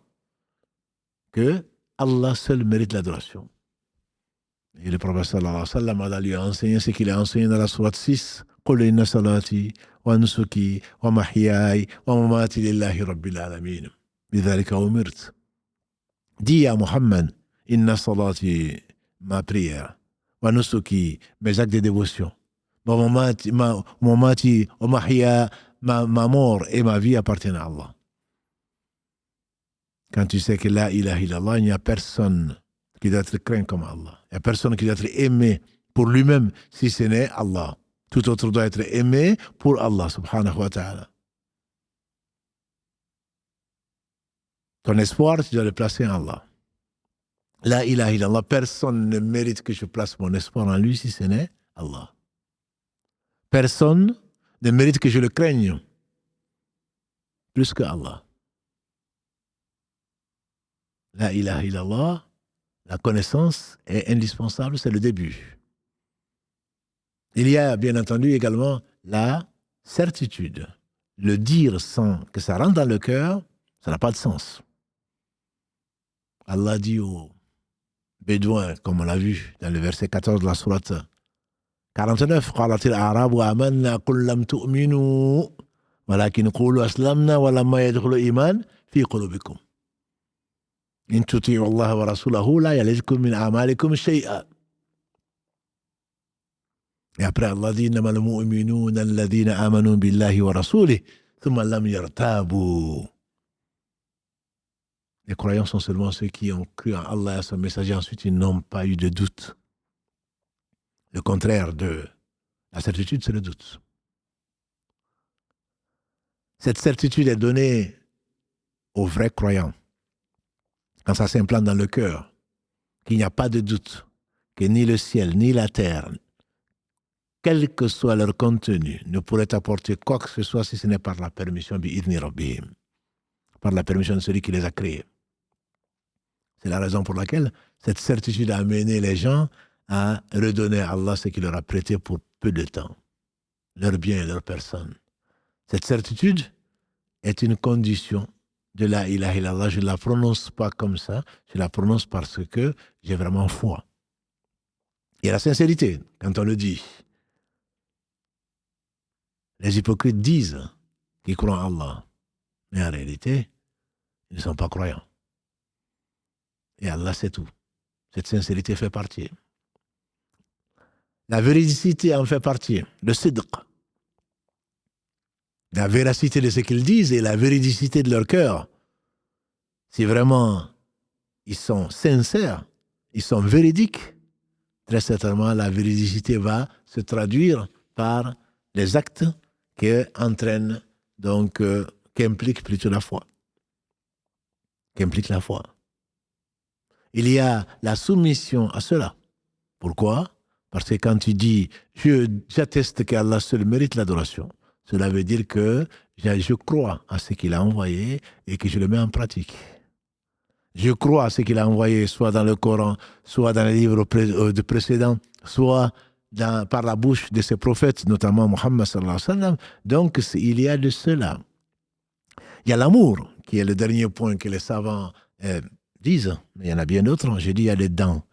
que Allah seul mérite l'adoration. Et le prophète sallallahu alayhi wa sallam Allah lui a enseigné ce qu'il a enseigné dans la sourate 6. Qul inna salati wa nusuki wa mahyaya wa mamati lillahi rabbil alamin. Bidhalika umirt. Dis à Muhammad, inna salati, ma prière, wa nusuki, mes actes de dévotion, wa mamati, wa mahyaya, ma mort et ma vie appartiennent à Allah. Quand tu sais que la ilaha illallah, il n'y a personne qui doit être craint comme Allah. Il n'y a personne qui doit être aimé pour lui-même si ce n'est Allah. Tout autre doit être aimé pour Allah subhanahu wa ta'ala. Ton espoir, tu dois le placer en Allah. La ilaha illallah, personne ne mérite que je place mon espoir en lui si ce n'est Allah. Personne ne mérite que je le craigne plus que Allah. La ilaha illallah, la connaissance est indispensable, c'est le début. Il y a bien entendu également la certitude. Le dire sans que ça rentre dans le cœur, ça n'a pas de sens. Allah dit aux Bédouins, comme on l'a vu dans le verset 14 de la sourate 49, قالت الأعراب آمنا قل لم تؤمنوا ولكن قولوا أسلمنا ولما يدخل الإيمان في قلوبكم إن تطيعوا الله ورسوله لا يلدكم من أعمالكم شيئا. Et après Allah dit إنما المؤمنون الذين آمنوا بالله ورسوله ثم لم يرتابوا. Les croyants sont seulement ceux qui ont cru en Allah et à son messager. Ensuite, ils n'ont pas eu de doute. Le contraire de la certitude, c'est le doute. Cette certitude est donnée aux vrais croyants. Quand ça s'implante dans le cœur, qu'il n'y a pas de doute, que ni le ciel, ni la terre, quel que soit leur contenu, ne pourrait apporter quoi que ce soit si ce n'est par la permission bi'idhni rabbihim, par la permission de celui qui les a créés. C'est la raison pour laquelle cette certitude a amené les gens à redonner à Allah ce qu'il leur a prêté pour peu de temps, leur bien et leur personne. Cette certitude est une condition de la ilaha illallah. Je ne la prononce pas comme ça, je la prononce parce que j'ai vraiment foi. Il y a la sincérité quand on le dit. Les hypocrites disent qu'ils croient en Allah, mais en réalité, ils ne sont pas croyants. Et Allah sait tout. Cette sincérité fait partie. La véridicité en fait partie. Le sidq. La véracité de ce qu'ils disent et la véridicité de leur cœur. Si vraiment ils sont sincères, ils sont véridiques, très certainement la véridicité va se traduire par les actes qui entraînent, donc, qui impliquent plutôt la foi. Qui impliquent la foi. Il y a la soumission à cela. Pourquoi? Parce que quand tu dis « j'atteste qu'Allah seul mérite l'adoration », cela veut dire que je crois à ce qu'il a envoyé et que je le mets en pratique. Je crois à ce qu'il a envoyé, soit dans le Coran, soit dans les livres précédents, soit par la bouche de ses prophètes, notamment Muhammad sallallahu alayhi wa sallam. Donc, il y a de cela. Il y a l'amour, qui est le dernier point que les savants disent, mais il y en a bien d'autres. J'ai dit il y a les dents.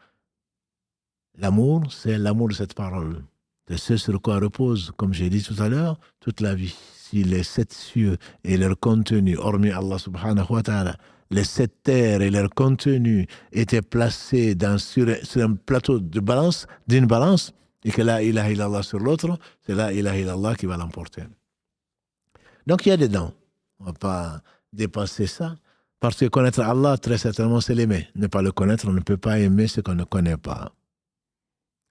L'amour, c'est l'amour de cette parole, de ce sur quoi repose, comme j'ai dit tout à l'heure, toute la vie. Si les 7 cieux et leur contenu, hormis Allah subhanahu wa ta'ala, les 7 terres et leur contenu étaient placés sur un plateau de balance, d'une balance, et que la ilaha illallah sur l'autre, c'est la ilaha illallah qui va l'emporter. Donc il y a des dents. On ne va pas dépasser ça. Parce que connaître Allah, très certainement, c'est l'aimer. Ne pas le connaître, on ne peut pas aimer ce qu'on ne connaît pas.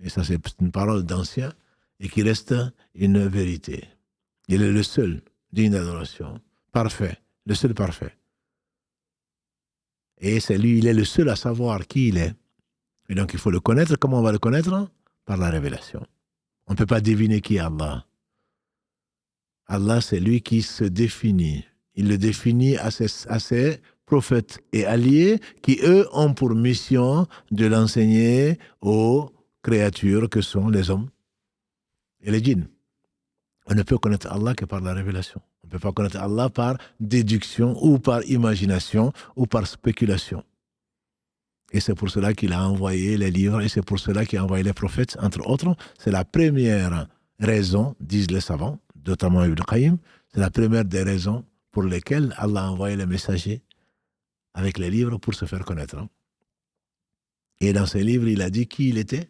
Et ça, c'est une parole d'ancien et qui reste une vérité. Il est le seul digne d'adoration, parfait, le seul parfait. Et c'est lui, il est le seul à savoir qui il est. Et donc, il faut le connaître. Comment on va le connaître? Par la révélation. On ne peut pas deviner qui est Allah. Allah, c'est lui qui se définit. Il le définit à ses prophètes et alliés qui, eux, ont pour mission de l'enseigner aux créatures que sont les hommes et les djinns. On ne peut connaître Allah que par la révélation. On ne peut pas connaître Allah par déduction ou par imagination ou par spéculation. Et c'est pour cela qu'il a envoyé les livres et c'est pour cela qu'il a envoyé les prophètes, entre autres. C'est la première raison, disent les savants, notamment Ibn Qayyim, c'est la première des raisons pour lesquelles Allah a envoyé les messagers avec les livres pour se faire connaître. Et dans ces livres, il a dit qui il était,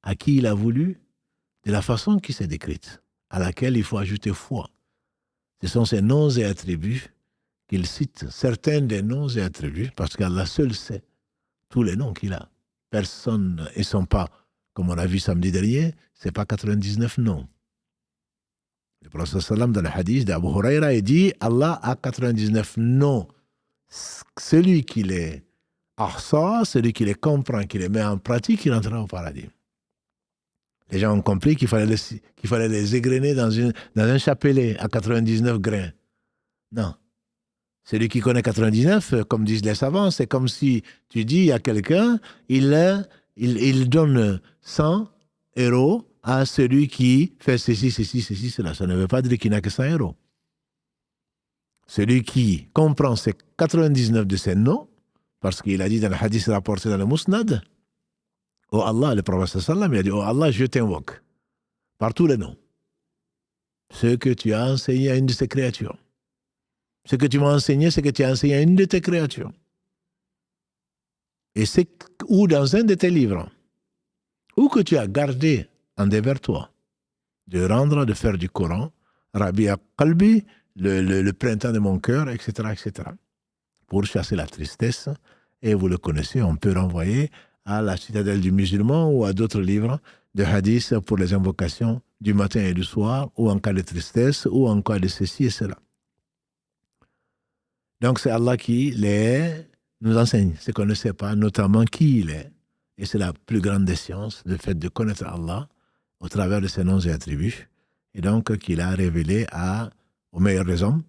à qui il a voulu, de la façon qui s'est décrite, à laquelle il faut ajouter foi. Ce sont ces noms et attributs qu'il cite, certains des noms et attributs, parce qu'Allah seul sait tous les noms qu'il a. Personne, et sont pas, comme on a vu samedi dernier, c'est pas 99 noms. Le prophète sallam dans le hadith d'Abu Huraira, il dit Allah a 99 noms celui qui les ahsa, celui qui les comprend, qui les met en pratique, il entrera au paradis. Les gens ont compris qu'il fallait les égrener dans un chapelet à 99 grains. Non. Celui qui connaît 99, comme disent les savants, c'est comme si tu dis à quelqu'un, il donne 100 euros à celui qui fait ceci, cela. Ça ne veut pas dire qu'il n'a que 100 euros. Celui qui comprend ces 99 de ces noms, parce qu'il a dit dans le hadith rapporté dans le Musnad, oh Allah, le prophète sallam, il a dit, oh Allah, je t'invoque, par tous les noms, ce que tu as enseigné à une de ces créatures. Ce que tu m'as enseigné, c'est que tu as enseigné à une de tes créatures. Et c'est ou dans un de tes livres, ou que tu as gardé envers toi, de faire du Coran, Rabi'a Qalbi, le printemps de mon cœur, etc., etc., pour chasser la tristesse. Et vous le connaissez, on peut renvoyer à la citadelle du musulman ou à d'autres livres de hadith pour les invocations du matin et du soir, ou en cas de tristesse, ou en cas de ceci et cela. Donc c'est Allah qui nous enseigne ce qu'on ne sait pas, notamment qui il est. Et c'est la plus grande des sciences, le fait de connaître Allah au travers de ses noms et attributs. Et donc qu'il a révélé aux meilleurs des hommes,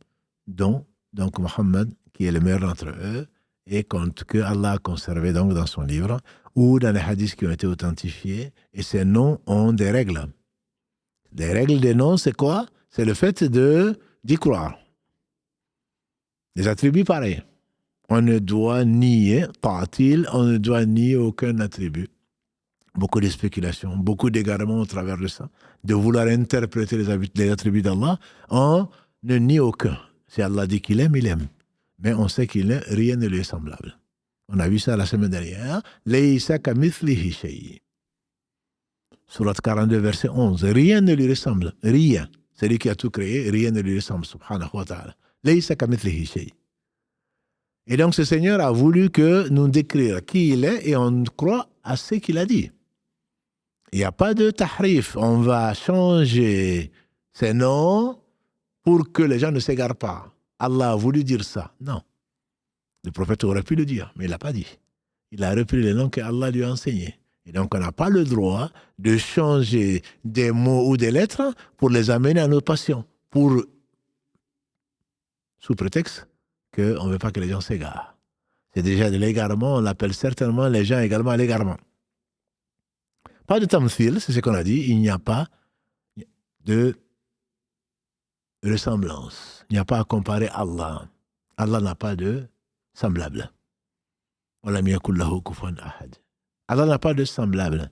dont donc Mohammed, qui est le meilleur d'entre eux, et que Allah a conservé donc dans son livre, ou dans les hadiths qui ont été authentifiés. Et ces noms ont des règles. Les règles des noms, c'est quoi? C'est le fait d'y croire. Les attributs pareils. On ne doit nier, ta'til, on ne doit nier aucun attribut. Beaucoup de spéculations, beaucoup d'égarements au travers de ça. De vouloir interpréter les attributs d'Allah, on ne nie aucun. Si Allah dit qu'il aime, il aime. Mais on sait qu'il n'est, rien ne lui est semblable. On a vu ça la semaine dernière. Laysa kamithlihi shay. Sourate 42, verset 11. Rien ne lui ressemble. Rien. C'est lui qui a tout créé, rien ne lui ressemble, subhanahu wa ta'ala. Laysa kamithlihi shay. Et donc ce Seigneur a voulu que nous décrire qui il est et on croit à ce qu'il a dit. Il n'y a pas de tahrif. On va changer ces noms pour que les gens ne s'égarent pas. Allah a voulu dire ça. Non. Le prophète aurait pu le dire, mais il ne l'a pas dit. Il a repris les noms qu'Allah lui a enseignés. Et donc on n'a pas le droit de changer des mots ou des lettres pour les amener à nos passions. Sous prétexte qu'on ne veut pas que les gens s'égarent. C'est déjà de l'égarement, on l'appelle certainement les gens également à l'égarement. Pas de tamthil, c'est ce qu'on a dit, il n'y a pas de ressemblance. Il n'y a pas à comparer Allah. Allah n'a pas de semblable. Allah n'a pas de semblable.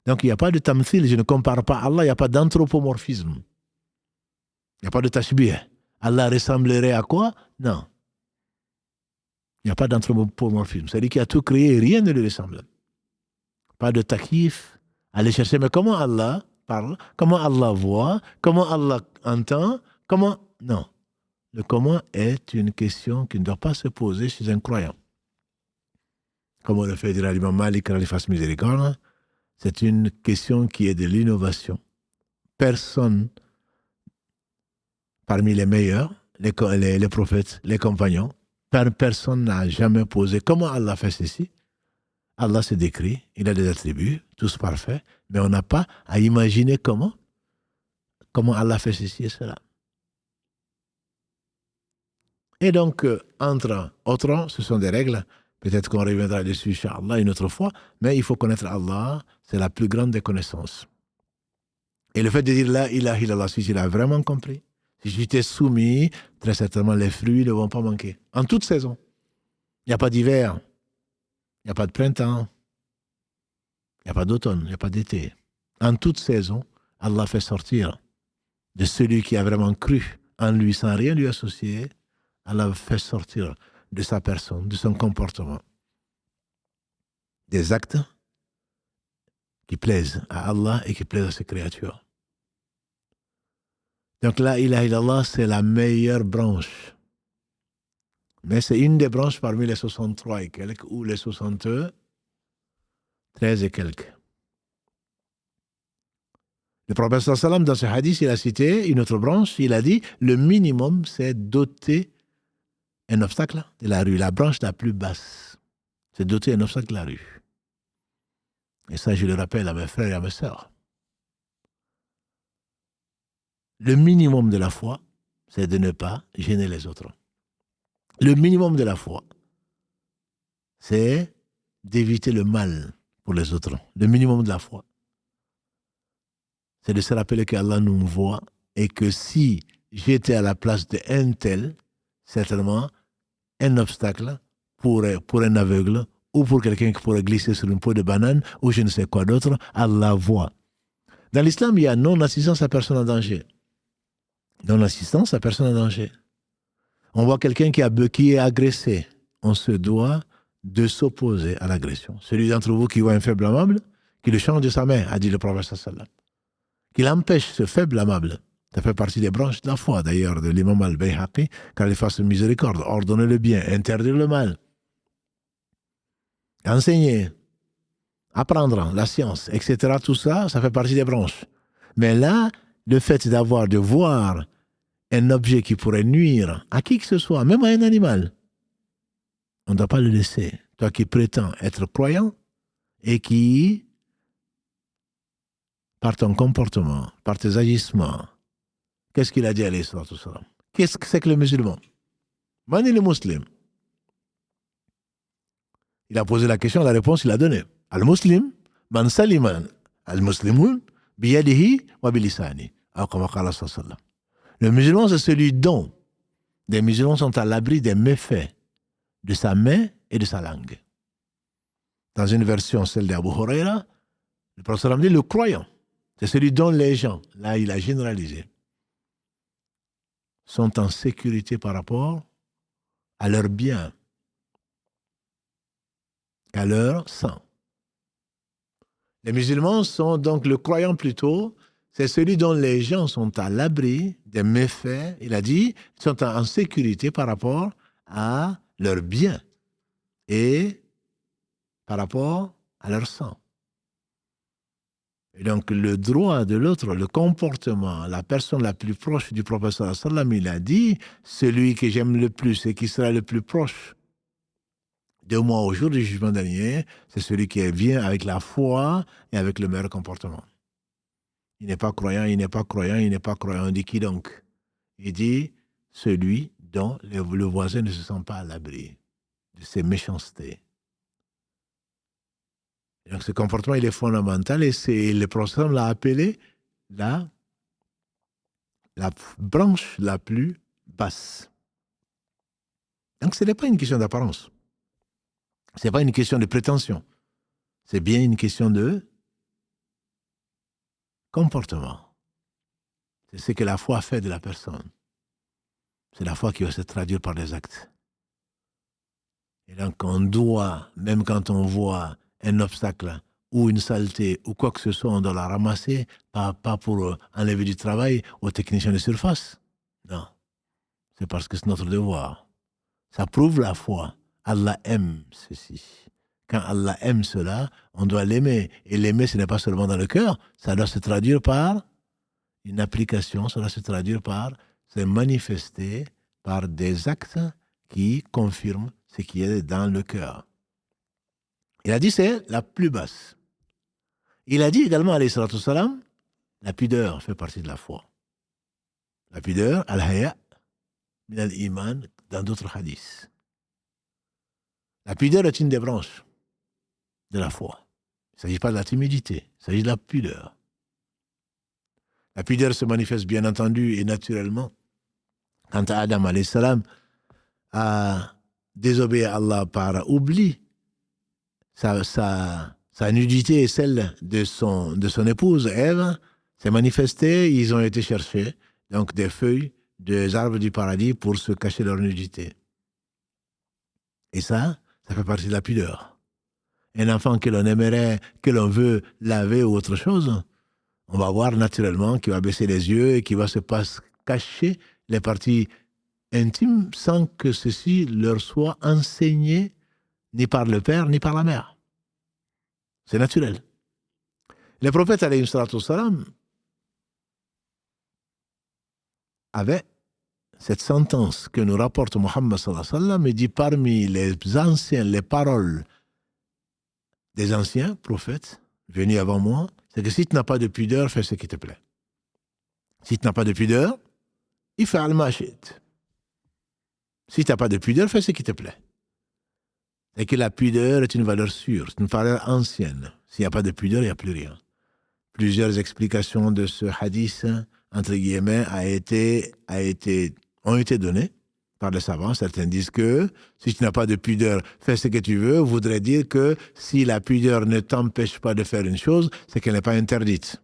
Donc il n'y a pas de tamthil, je ne compare pas Allah, il n'y a pas d'anthropomorphisme. Il n'y a pas de tashbih. Allah ressemblerait à quoi? Non. Il n'y a pas d'anthropomorphisme. C'est lui qui a tout créé et rien ne lui ressemble. Pas de takif. Allez chercher, mais comment Allah parle? Comment Allah voit? Comment Allah entend? Comment? Non. Le comment est une question qui ne doit pas se poser chez un croyant. Comme on le fait dire à l'imam Malik, qu'il fasse miséricorde, c'est une question qui est de l'innovation. Personne parmi les meilleurs, les prophètes, les compagnons, personne n'a jamais posé comment Allah fait ceci. Allah se décrit, il a des attributs, tous parfaits, mais on n'a pas à imaginer comment Allah fait ceci et cela. Et donc, entre autres, ce sont des règles, peut-être qu'on reviendra dessus, Inch'Allah, une autre fois, mais il faut connaître Allah, c'est la plus grande des connaissances. Et le fait de dire la ilaha illallah, si tu l'as vraiment compris, si tu t'es soumis, très certainement les fruits ne vont pas manquer. En toute saison. Il n'y a pas d'hiver. Il n'y a pas de printemps. Il n'y a pas d'automne. Il n'y a pas d'été. En toute saison, Allah fait sortir de celui qui a vraiment cru en lui sans rien lui associer. Allah fait sortir de sa personne, de son comportement, des actes qui plaisent à Allah et qui plaisent à ses créatures. Donc la ilaha illallah, c'est la meilleure branche. Mais c'est une des branches parmi les 63 et quelques, ou les 13 et quelques. Le prophète sallam, dans ce hadith, il a cité une autre branche, il a dit, le minimum, c'est doter un obstacle de la rue, la branche la plus basse. C'est d'ôter un obstacle de la rue. Et ça, je le rappelle à mes frères et à mes sœurs. Le minimum de la foi, c'est de ne pas gêner les autres. Le minimum de la foi, c'est d'éviter le mal pour les autres. Le minimum de la foi, c'est de se rappeler qu'Allah nous voit et que si j'étais à la place d'un tel, certainement, un obstacle pour un aveugle ou pour quelqu'un qui pourrait glisser sur une peau de banane ou je ne sais quoi d'autre, Allah voit. Dans l'islam, il y a non-assistance à personne en danger. Non-assistance à personne en danger. On voit quelqu'un qui est agressé. On se doit de s'opposer à l'agression. Celui d'entre vous qui voit un faible amable, qui le change de sa main, a dit le prophète sallallahu. Qu'il empêche ce faible amable. Ça fait partie des branches de la foi, d'ailleurs, de l'imam al-Bayhaqi, car il fasse miséricorde, ordonner le bien, interdire le mal. Enseigner, apprendre la science, etc. Tout ça, ça fait partie des branches. Mais là, le fait de voir un objet qui pourrait nuire à qui que ce soit, même à un animal, on ne doit pas le laisser. Toi qui prétends être croyant et qui, par ton comportement, par tes agissements, qu'est-ce qu'il a dit à l'Islam? Qu'est-ce que c'est que le musulman? Man est le musulman. Il a posé la question, la réponse, il a donné. Al-Muslim, man saliman, al-Muslimun, biyadihi wa bilisani. Le musulman, c'est celui dont les musulmans sont à l'abri des méfaits de sa main et de sa langue. Dans une version, celle d'Abu Huraira, le prophète dit le croyant. C'est celui dont les gens, là il a généralisé, sont en sécurité par rapport à leurs biens, à leur sang. Les musulmans sont donc le croyant plutôt, c'est celui dont les gens sont à l'abri des méfaits, il a dit, sont en sécurité par rapport à leurs biens et par rapport à leur sang. Et donc le droit de l'autre, le comportement, la personne la plus proche du prophète sallallahu alayhi wa sallam, il a dit, celui que j'aime le plus et qui sera le plus proche de moi au jour du jugement dernier, c'est celui qui vient avec la foi et avec le meilleur comportement. Il n'est pas croyant, il n'est pas croyant, il n'est pas croyant. On dit qui donc? Il dit celui dont le voisin ne se sent pas à l'abri de ses méchancetés. Et donc ce comportement, il est fondamental et le prophète l'a appelé la branche la plus basse. Donc ce n'est pas une question d'apparence. Ce n'est pas une question de prétention. C'est bien une question de comportement. C'est ce que la foi fait de la personne. C'est la foi qui va se traduire par des actes. Et donc on doit, même quand on voit un obstacle ou une saleté ou quoi que ce soit, on doit la ramasser, pas pour enlever du travail aux techniciens de surface. Non. C'est parce que c'est notre devoir. Ça prouve la foi. Allah aime ceci. Quand Allah aime cela, on doit l'aimer. Et l'aimer, ce n'est pas seulement dans le cœur, ça doit se traduire par une application, ça doit se traduire par, se manifester par des actes qui confirment ce qui est dans le cœur. Il a dit c'est la plus basse. Il a dit également, alayhi salatu salam, la pudeur fait partie de la foi. La pudeur, al-haya, min al-iman, dans d'autres hadiths. La pudeur est une des branches de la foi. Il ne s'agit pas de la timidité, il s'agit de la pudeur. La pudeur se manifeste bien entendu et naturellement quand Adam alayhi salam a désobéi à Allah par oubli. Sa nudité et celle de son épouse, Ève, s'est manifestée, ils ont été chercher donc des feuilles des arbres du paradis pour se cacher leur nudité. Et ça fait partie de la pudeur. Un enfant que l'on aimerait, que l'on veut laver ou autre chose, on va voir naturellement qu'il va baisser les yeux et qu'il va se cacher les parties intimes sans que ceci leur soit enseigné ni par le père ni par la mère. C'est naturel. Les prophètes, alayhi salatu wassalam, avaient cette sentence que nous rapporte Mohammed sallallahu alayhi wa sallam, il dit parmi les paroles des anciens prophètes venus avant moi, c'est que si tu n'as pas de pudeur, fais ce qui te plaît. Si tu n'as pas de pudeur, il fait al-mashid. Si tu n'as pas de pudeur, fais ce qui te plaît. Et que la pudeur est une valeur sûre, c'est une valeur ancienne. S'il n'y a pas de pudeur, il n'y a plus rien. Plusieurs explications de ce hadith, entre guillemets, ont été données par les savants. Certains disent que si tu n'as pas de pudeur, fais ce que tu veux, voudrait dire que si la pudeur ne t'empêche pas de faire une chose, c'est qu'elle n'est pas interdite.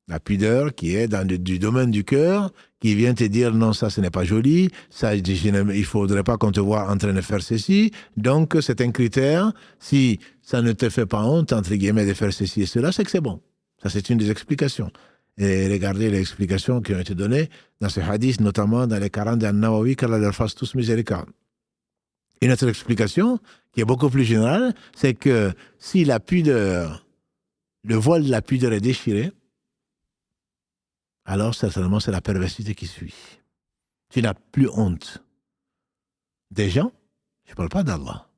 La pudeur qui est du domaine du cœur, qui vient te dire non, ça ce n'est pas joli, ça il ne faudrait pas qu'on te voit en train de faire ceci. Donc c'est un critère. Si ça ne te fait pas honte, entre guillemets, de faire ceci et cela, c'est que c'est bon. Ça c'est une des explications. Et regardez les explications qui ont été données dans ce hadith, notamment dans les 40 d'An-Nawawi, qu'Allah leur fasse tous miséricorde. Une autre explication, qui est beaucoup plus générale, c'est que si la pudeur, le voile de la pudeur est déchiré, alors certainement c'est la perversité qui suit. Tu n'as plus honte des gens, je ne parle pas d'Allah,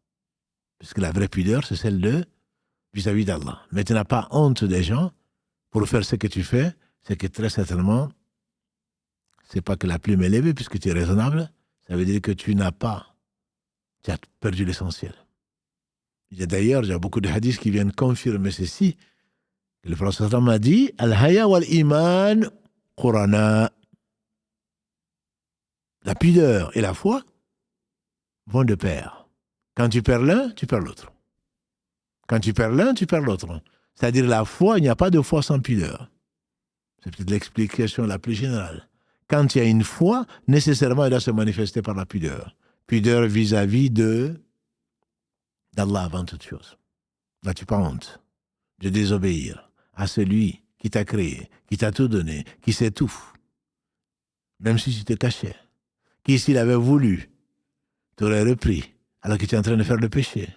puisque la vraie pudeur c'est celle de vis-à-vis d'Allah. Mais tu n'as pas honte des gens pour faire ce que tu fais, c'est que très certainement, c'est pas que la plume est levée puisque tu es raisonnable, ça veut dire que tu as perdu l'essentiel. D'ailleurs, il y a beaucoup de hadiths qui viennent confirmer ceci. Le prophète a dit « Al-haya wal-iman » Qurana. La pudeur et la foi vont de pair. Quand tu perds l'un, tu perds l'autre. Quand tu perds l'un, tu perds l'autre. C'est-à-dire la foi, il n'y a pas de foi sans pudeur. C'est peut-être l'explication la plus générale. Quand il y a une foi, nécessairement, elle doit se manifester par la pudeur. Pudeur vis-à-vis d'Allah avant toute chose. N'as-tu pas honte de désobéir à celui qui t'a créé, qui t'a tout donné, qui sait tout, même si tu te cachais, qui, s'il avait voulu, t'aurait repris, alors que tu es en train de faire le péché.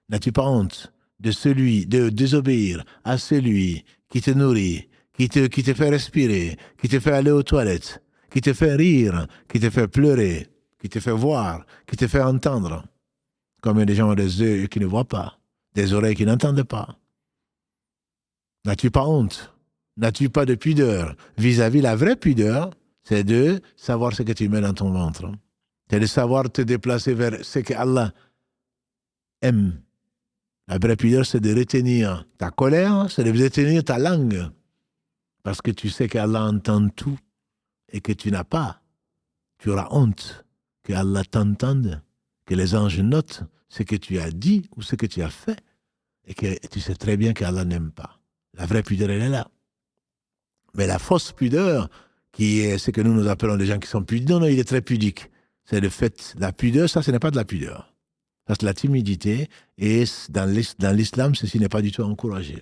N'as-tu pas honte de désobéir à celui qui te nourrit, qui te fait respirer, qui te fait aller aux toilettes, qui te fait rire, qui te fait pleurer, qui te fait voir, qui te fait entendre. Combien de gens ont des yeux qui ne voient pas, des oreilles qui n'entendent pas? N'as-tu pas honte? N'as-tu pas de pudeur vis-à-vis la vraie pudeur? C'est de savoir ce que tu mets dans ton ventre. C'est de savoir te déplacer vers ce que Allah aime. La vraie pudeur, c'est de retenir ta colère, c'est de retenir ta langue. Parce que tu sais qu'Allah entend tout et que tu auras honte que Allah t'entende, que les anges notent ce que tu as dit ou ce que tu as fait et que tu sais très bien qu'Allah n'aime pas. La vraie pudeur, elle est là. Mais la fausse pudeur, qui est ce que nous appelons les gens qui sont pudiques, non, il est très pudique. C'est le fait, la pudeur, ça, ce n'est pas de la pudeur. Ça, c'est la timidité. Et dans l'islam, ceci n'est pas du tout encouragé.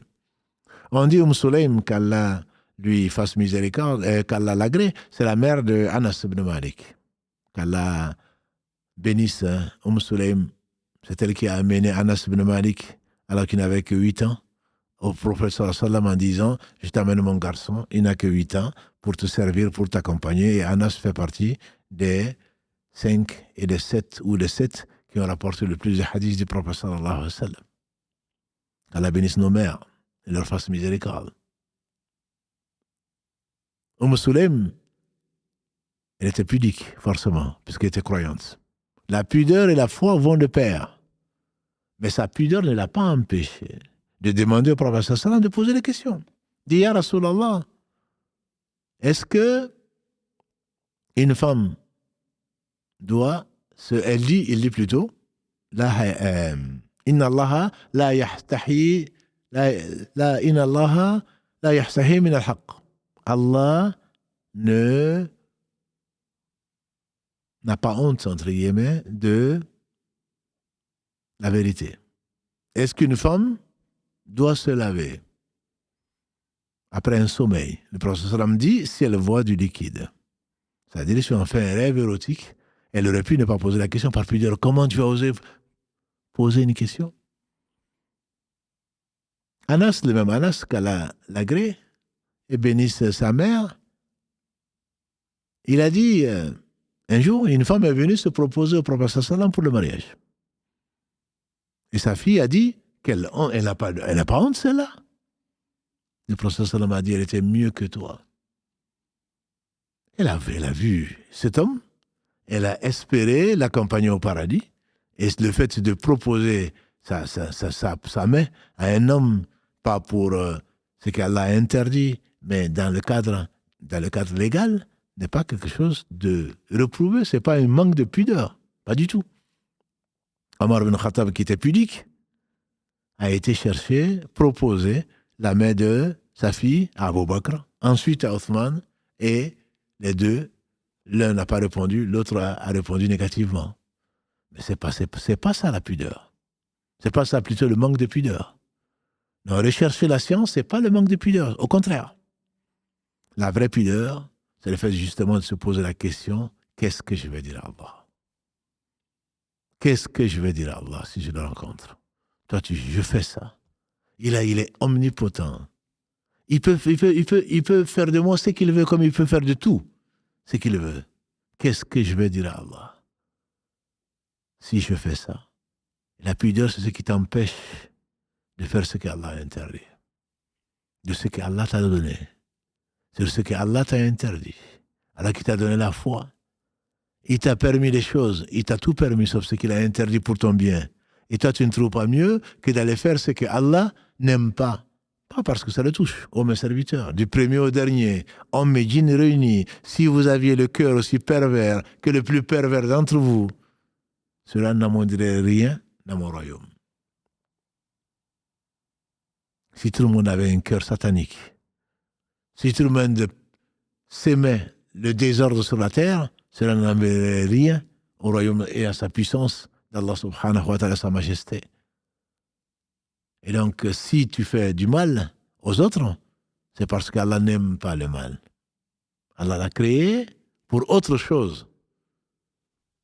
On dit Sulaym, qu'Allah lui fasse miséricorde, qu'Allah l'agrée, c'est la mère de Anas ibn Malik. Qu'Allah bénisse Sulaym. C'est elle qui a amené Anas ibn Malik, alors qu'il n'avait que 8 ans, au prophète sallallahu alayhi wa sallam en disant « Je t'amène mon garçon, il n'a que 8 ans, pour te servir, pour t'accompagner. » Et Anas fait partie des 5 et des 7 ou des 7 qui ont rapporté le plus de hadiths du prophète sallallahu alayhi wa sallam. Allah bénisse nos mères et leur fasse miséricorde. Sulaym, elle était pudique, forcément, puisqu'elle était croyante. La pudeur et la foi vont de pair. Mais sa pudeur ne l'a pas empêchée de demander au prophète sallallahu alayhi wa sallam de poser des questions. Dit, Ya Rasulallah, est-ce que une femme doit il dit plutôt, Inna Allah la yastahi inna Allah la yastahi min al-haq. Allah n'a pas honte, entre guillemets, de la vérité. Est-ce qu'une femme doit se laver après un sommeil? Le prophète sallam dit, si elle voit du liquide. C'est-à-dire, si on fait un rêve érotique, elle aurait pu ne pas poser la question par pudeur. Comment tu as osé poser une question? Anas, le même Anas qu'Allah l'agrée et bénisse sa mère, il a dit, Un jour, une femme est venue se proposer au prophète sallam pour le mariage. Et sa fille a dit qu'elle n'a pas honte, celle-là. Le prophète sallam a dit, elle était mieux que toi. Elle a vu cet homme, elle a espéré l'accompagner au paradis, et le fait de proposer sa main à un homme, pas pour ce qu'Allah a interdit, mais dans le cadre légal, n'est pas quelque chose de reprouvé, ce n'est pas un manque de pudeur, pas du tout. Omar ibn Khattab, qui était pudique, a été chercher, proposer la main de sa fille à Abu Bakr, ensuite à Othman, et les deux, l'un n'a pas répondu, l'autre a répondu négativement. Mais c'est pas ça la pudeur. C'est pas ça plutôt le manque de pudeur. Non, rechercher la science, c'est pas le manque de pudeur. Au contraire. La vraie pudeur, c'est le fait justement de se poser la question, qu'est-ce que je vais dire à Allah? Qu'est-ce que je vais dire à Allah si je le rencontre? Toi, je fais ça. Il est omnipotent. Il peut faire de moi ce qu'il veut, comme il peut faire de tout ce qu'il veut. Qu'est-ce que je vais dire à Allah si je fais ça? La pudeur, c'est ce qui t'empêche de faire ce qu'Allah a interdit, de ce qu'Allah t'a donné, de ce qu'Allah t'a interdit. Allah qui t'a donné la foi, il t'a permis les choses, il t'a tout permis sauf ce qu'il a interdit pour ton bien. Et toi, tu ne trouves pas mieux que d'aller faire ce que Allah n'aime pas. Pas parce que ça le touche, ô mes serviteurs, du premier au dernier, hommes et djinns réunis, si vous aviez le cœur aussi pervers que le plus pervers d'entre vous, cela n'amoindrait rien dans mon royaume. Si tout le monde avait un cœur satanique, si tout le monde s'aimait le désordre sur la terre, cela n'amènerait rien au royaume et à sa puissance d'Allah subhanahu wa ta'ala, sa majesté. Et donc, si tu fais du mal aux autres, c'est parce qu'Allah n'aime pas le mal. Allah l'a créé pour autre chose.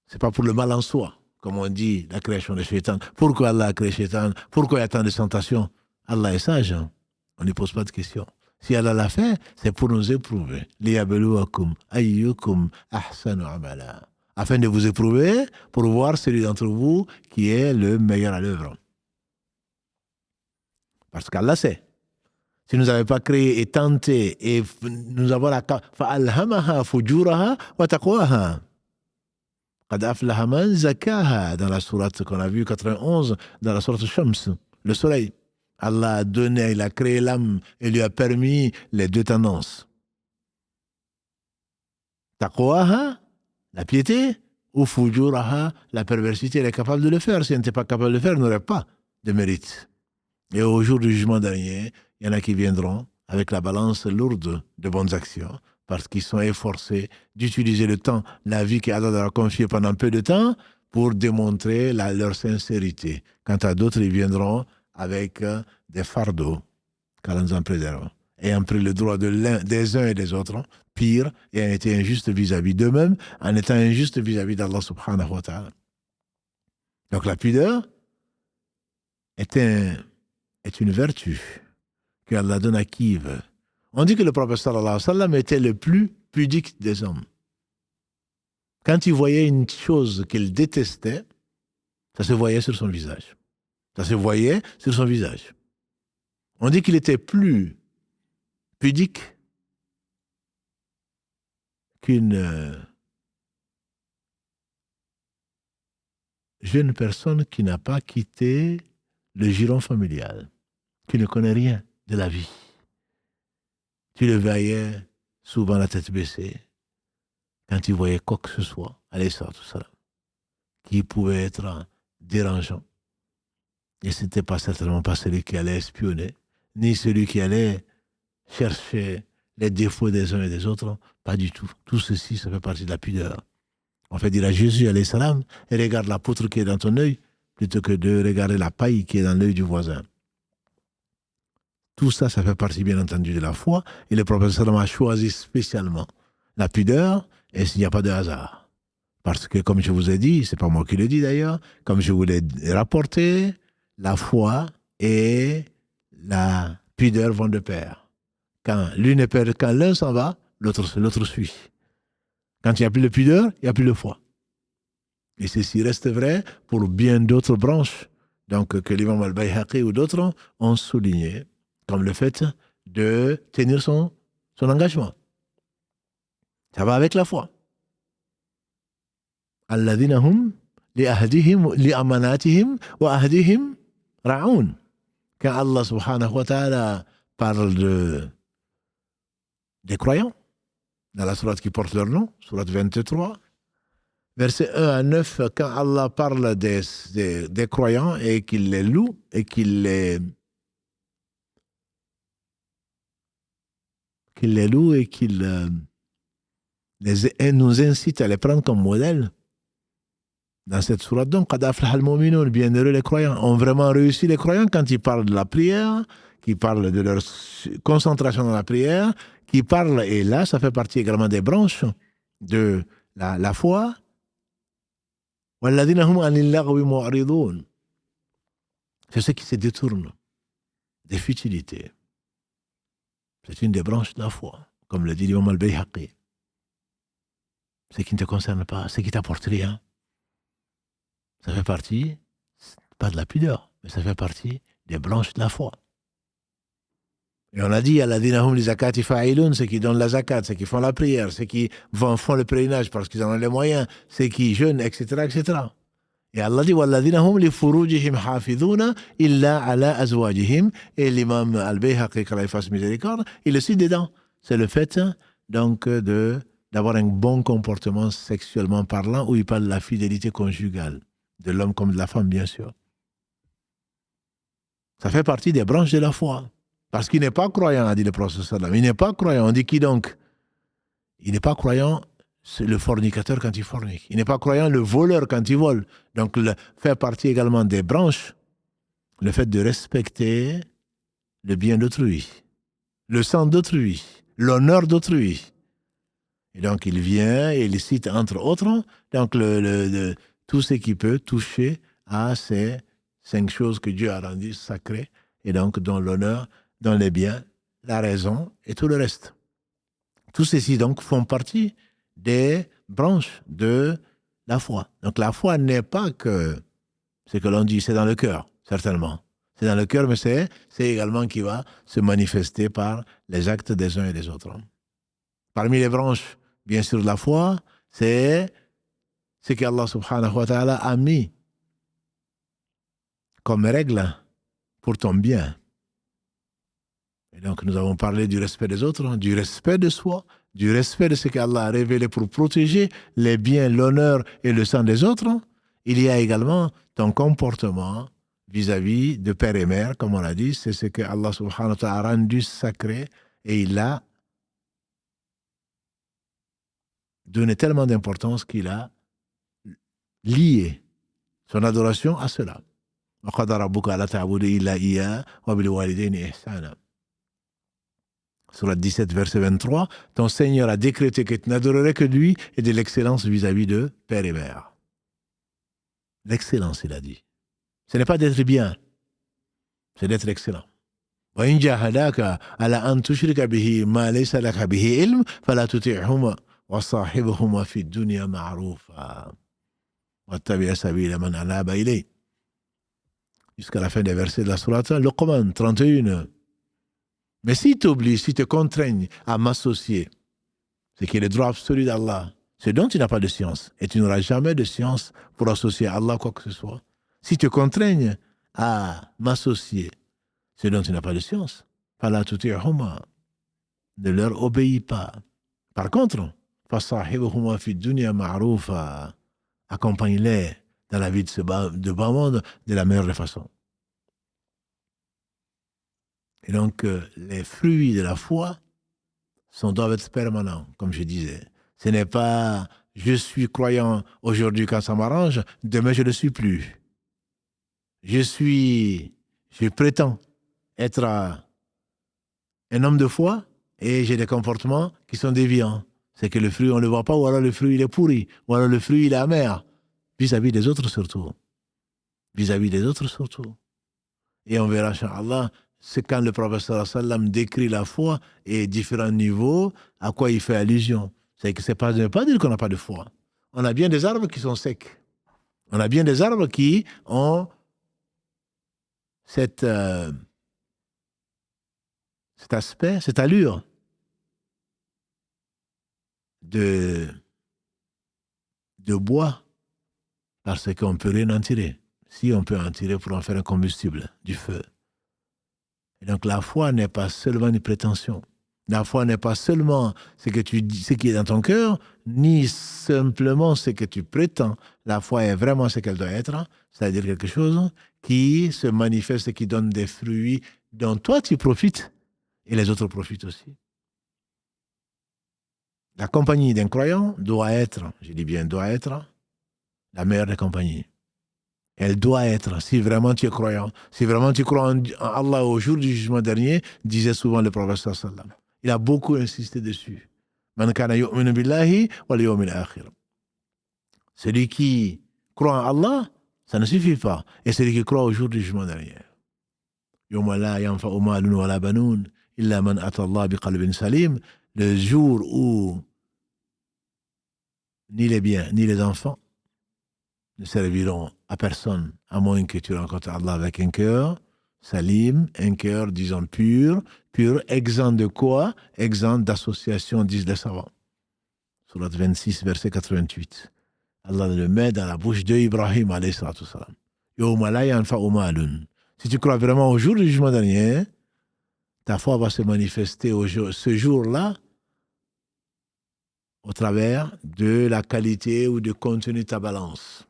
C'est pas pour le mal en soi, comme on dit, la création de Shaitan. Pourquoi Allah a créé Shaitan? Pourquoi il y a tant de tentations? Allah est sage, hein? On ne pose pas de questions. Si Allah l'a fait, c'est pour nous éprouver. Liyabluwakum ayyukum ahsanu amala. Afin de vous éprouver, pour voir celui d'entre vous qui est le meilleur à l'œuvre. Parce qu'Allah sait. Si nous n'avons pas créé et tenté et nous avons la fa'alhamaha fujuraha wa taqwaha. Qad aflaha man zakaha, dans la sourate qu'on a vue 91, dans la sourate Shams, le soleil. Allah a donné, il a créé l'âme et lui a permis les deux tendances. Taqwaha, la piété, ou fujuraha, la perversité. Elle est capable de le faire. Si elle n'était pas capable de le faire, elle n'aurait pas de mérite. Et au jour du jugement dernier, il y en a qui viendront avec la balance lourde de bonnes actions parce qu'ils sont efforcés d'utiliser le temps, la vie qu'Allah leur a confiée pendant peu de temps pour démontrer leur sincérité. Quant à d'autres, ils viendront avec des fardeaux qu'Allah nous en préserve, ayant pris le droit des uns et des autres, pire, et ayant été injuste vis-à-vis d'eux-mêmes, en étant injuste vis-à-vis d'Allah subhanahu wa ta'ala. Donc la pudeur est une vertu qu'Allah donne à qui il veut. On dit que le prophète sallallahu alayhi wa sallam était le plus pudique des hommes. Quand il voyait une chose qu'il détestait, ça se voyait sur son visage. Ça se voyait sur son visage. On dit qu'il était plus pudique qu'une jeune personne qui n'a pas quitté le giron familial, qui ne connaît rien de la vie. Tu le voyais souvent la tête baissée, quand il voyait quoi que ce soit, allez ça, tout ça, qui pouvait être dérangeant. Et ce n'était pas certainement pas celui qui allait espionner, ni celui qui allait chercher les défauts des uns et des autres, pas du tout. Tout ceci, ça fait partie de la pudeur. On fait dire à Jésus, alayhi salam, et regarde la poutre qui est dans ton œil, plutôt que de regarder la paille qui est dans l'œil du voisin. Tout ça, ça fait partie, bien entendu, de la foi. Et le prophète sallam a choisi spécialement la pudeur, et s'il n'y a pas de hasard. Parce que, comme je vous ai dit, c'est pas moi qui le dis d'ailleurs, comme je vous l'ai rapporté, la foi et la pudeur vont de pair. Quand l'un s'en va, l'autre suit. Quand il n'y a plus de pudeur, il n'y a plus de foi. Et ceci reste vrai pour bien d'autres branches, donc que l'imam al-Bayhaqi ou d'autres ont souligné, comme le fait de tenir son engagement. Ça va avec la foi. Alladhina hum li ahdihim li amanatihim wa ahdihim ra'un. Quand Allah subhanahu wa ta'ala parle des croyants, dans la sourate qui porte leur nom, sourate 23, versets 1 à 9, quand Allah parle des croyants et qu'il les loue et qu'il les loue et qu'il nous incite à les prendre comme modèle, dans cette sourate, donc, Qad aflaha al-mu'minun, bienheureux les croyants, ont vraiment réussi les croyants quand ils parlent de la prière, qui parlent de leur concentration dans la prière, qui parlent, et là, ça fait partie également des branches de la foi. Walladhina hum anil laghwi mu'ridun. C'est ceux qui se détournent des futilités. C'est une des branches de la foi, comme le dit l'imam al-Bayhaqi. Ce qui ne te concerne pas, ce qui t'apporte rien. Ça fait partie, pas de la pudeur, mais ça fait partie des branches de la foi. Et on a dit, alladhina hum li zakati fa'ilun, ceux qui donnent la zakat, ceux qui font la prière, ceux qui font le pèlerinage parce qu'ils en ont les moyens, ceux qui jeûnent, etc., etc. Et Allah dit, walladhina hum li furujihim hafidhuna illa ala azwajihim. Et l'imam al-Bayhaqi, qu'Allah fasse miséricorde, il le cite dedans. C'est le fait, donc, d'avoir un bon comportement sexuellement parlant, où il parle de la fidélité conjugale, de l'homme comme de la femme, bien sûr. Ça fait partie des branches de la foi. Parce qu'il n'est pas croyant, a dit le prophète sallam. Il n'est pas croyant. On dit qui donc? Il n'est pas croyant, c'est le fornicateur quand il fornique. Il n'est pas croyant, le voleur quand il vole. Donc, fait partie également des branches, le fait de respecter le bien d'autrui, le sang d'autrui, l'honneur d'autrui. Et donc, il vient et il cite, entre autres, donc tout ce qui peut toucher à ces 5 choses que Dieu a rendues sacrées, et donc dont l'honneur, dont les biens, la raison et tout le reste. Tous ceci donc font partie des branches de la foi. Donc la foi n'est pas que ce que l'on dit, c'est dans le cœur, certainement. C'est dans le cœur, mais c'est également qui va se manifester par les actes des uns et des autres. Parmi les branches, bien sûr, de la foi, c'est ce qu'Allah subhanahu wa ta'ala a mis comme règle pour ton bien. Et donc, nous avons parlé du respect des autres, du respect de soi, du respect de ce qu'Allah a révélé pour protéger les biens, l'honneur et le sang des autres. Il y a également ton comportement vis-à-vis de père et mère, comme on l'a dit, c'est ce que Allah subhanahu wa ta'ala a rendu sacré et il a donné tellement d'importance qu'il a lié son adoration à cela. وَقَدَ رَبُّكَ أَلَّا تَعْبُدُوا إِلَّا إِيَّاهُ وَبِالْوَالِدَيْنِ إِحْسَانًا. Surat 17, verset 23, ton Seigneur a décrété que tu n'adorerais que lui et de l'excellence vis-à-vis de père et mère. L'excellence, il a dit. Ce n'est pas d'être bien, c'est d'être excellent. وَإِنْ جَاهَدَاكَ عَلَىٰ أَنْ تُشْرِكَ بِهِ مَا لَيْسَ لَكَ بِهِ عِلْمٌ فَلَا تُطِعْهُمَا وَصَاحِبْهُمَا فِي الدُّنْيَا مَعْرُوفًا وَاتَّبِعْ سَبِيلَ مَنْ أَنَابَ إِلَيْهِ. Jusqu'à la fin des versets de la sourate Luqman 31. Mais si tu oublies, si tu te contraignes à m'associer, ce qui est le droit absolu d'Allah, ce dont tu n'as pas de science, et tu n'auras jamais de science pour associer à Allah quoi que ce soit, si tu te contraignes à m'associer, ce dont tu n'as pas de science, fala tuti'huma, ne leur obéis pas. Par contre, fasahibuhuma fi dunya ma'rufa, accompagne-les dans la vie de bas monde de la meilleure des façons. Et donc, les fruits de la foi doivent être permanents, comme je disais. Ce n'est pas « je suis croyant aujourd'hui quand ça m'arrange, demain je ne le suis plus ». Je prétends être un homme de foi et j'ai des comportements qui sont déviants. C'est que le fruit, on ne le voit pas, ou alors le fruit, il est pourri, ou alors le fruit, il est amer, vis-à-vis des autres surtout. Vis-à-vis des autres surtout. Et on verra, inch'Allah, c'est quand le prophète sallallahu alayhi wa sallam décrit la foi et différents niveaux, à quoi il fait allusion. Ça ne veut pas dire qu'on n'a pas de foi. On a bien des arbres qui sont secs. On a bien des arbres qui ont cet aspect, cette allure de bois, parce qu'on ne peut rien en tirer. Si on peut en tirer pour en faire un combustible, du feu. Et donc la foi n'est pas seulement une prétention. La foi n'est pas seulement ce que tu dis, ce qui est dans ton cœur, ni simplement ce que tu prétends. La foi est vraiment ce qu'elle doit être, c'est-à-dire quelque chose qui se manifeste, qui donne des fruits dont toi tu profites et les autres profitent aussi. La compagnie d'un croyant doit être, je dis bien doit être, la meilleure des compagnies. Elle doit être, si vraiment tu es croyant, si vraiment tu crois en Allah au jour du jugement dernier, disait souvent le prophète sallallahu alayhi wa sallam. Il a beaucoup insisté dessus. Man kana yu'minu billahi wal yawmil akhir. Celui qui croit en Allah, ça ne suffit pas. Et celui qui croit au jour du jugement dernier. Yawma la yanfa'u malun wala banun illa man ata Allah biqalbin salim. Le jour où ni les biens, ni les enfants ne serviront à personne, à moins que tu rencontres Allah avec un cœur salim, un cœur, disons, pur, exempt de quoi? Exempt d'association, disent les savants. Surat 26, verset 88. Allah le met dans la bouche d'Ibrahim, alayhi salatu salam. Yawma la yanfa'u malun. Si tu crois vraiment au jour du jugement dernier, ta foi va se manifester ce jour-là au travers de la qualité ou du contenu de ta balance.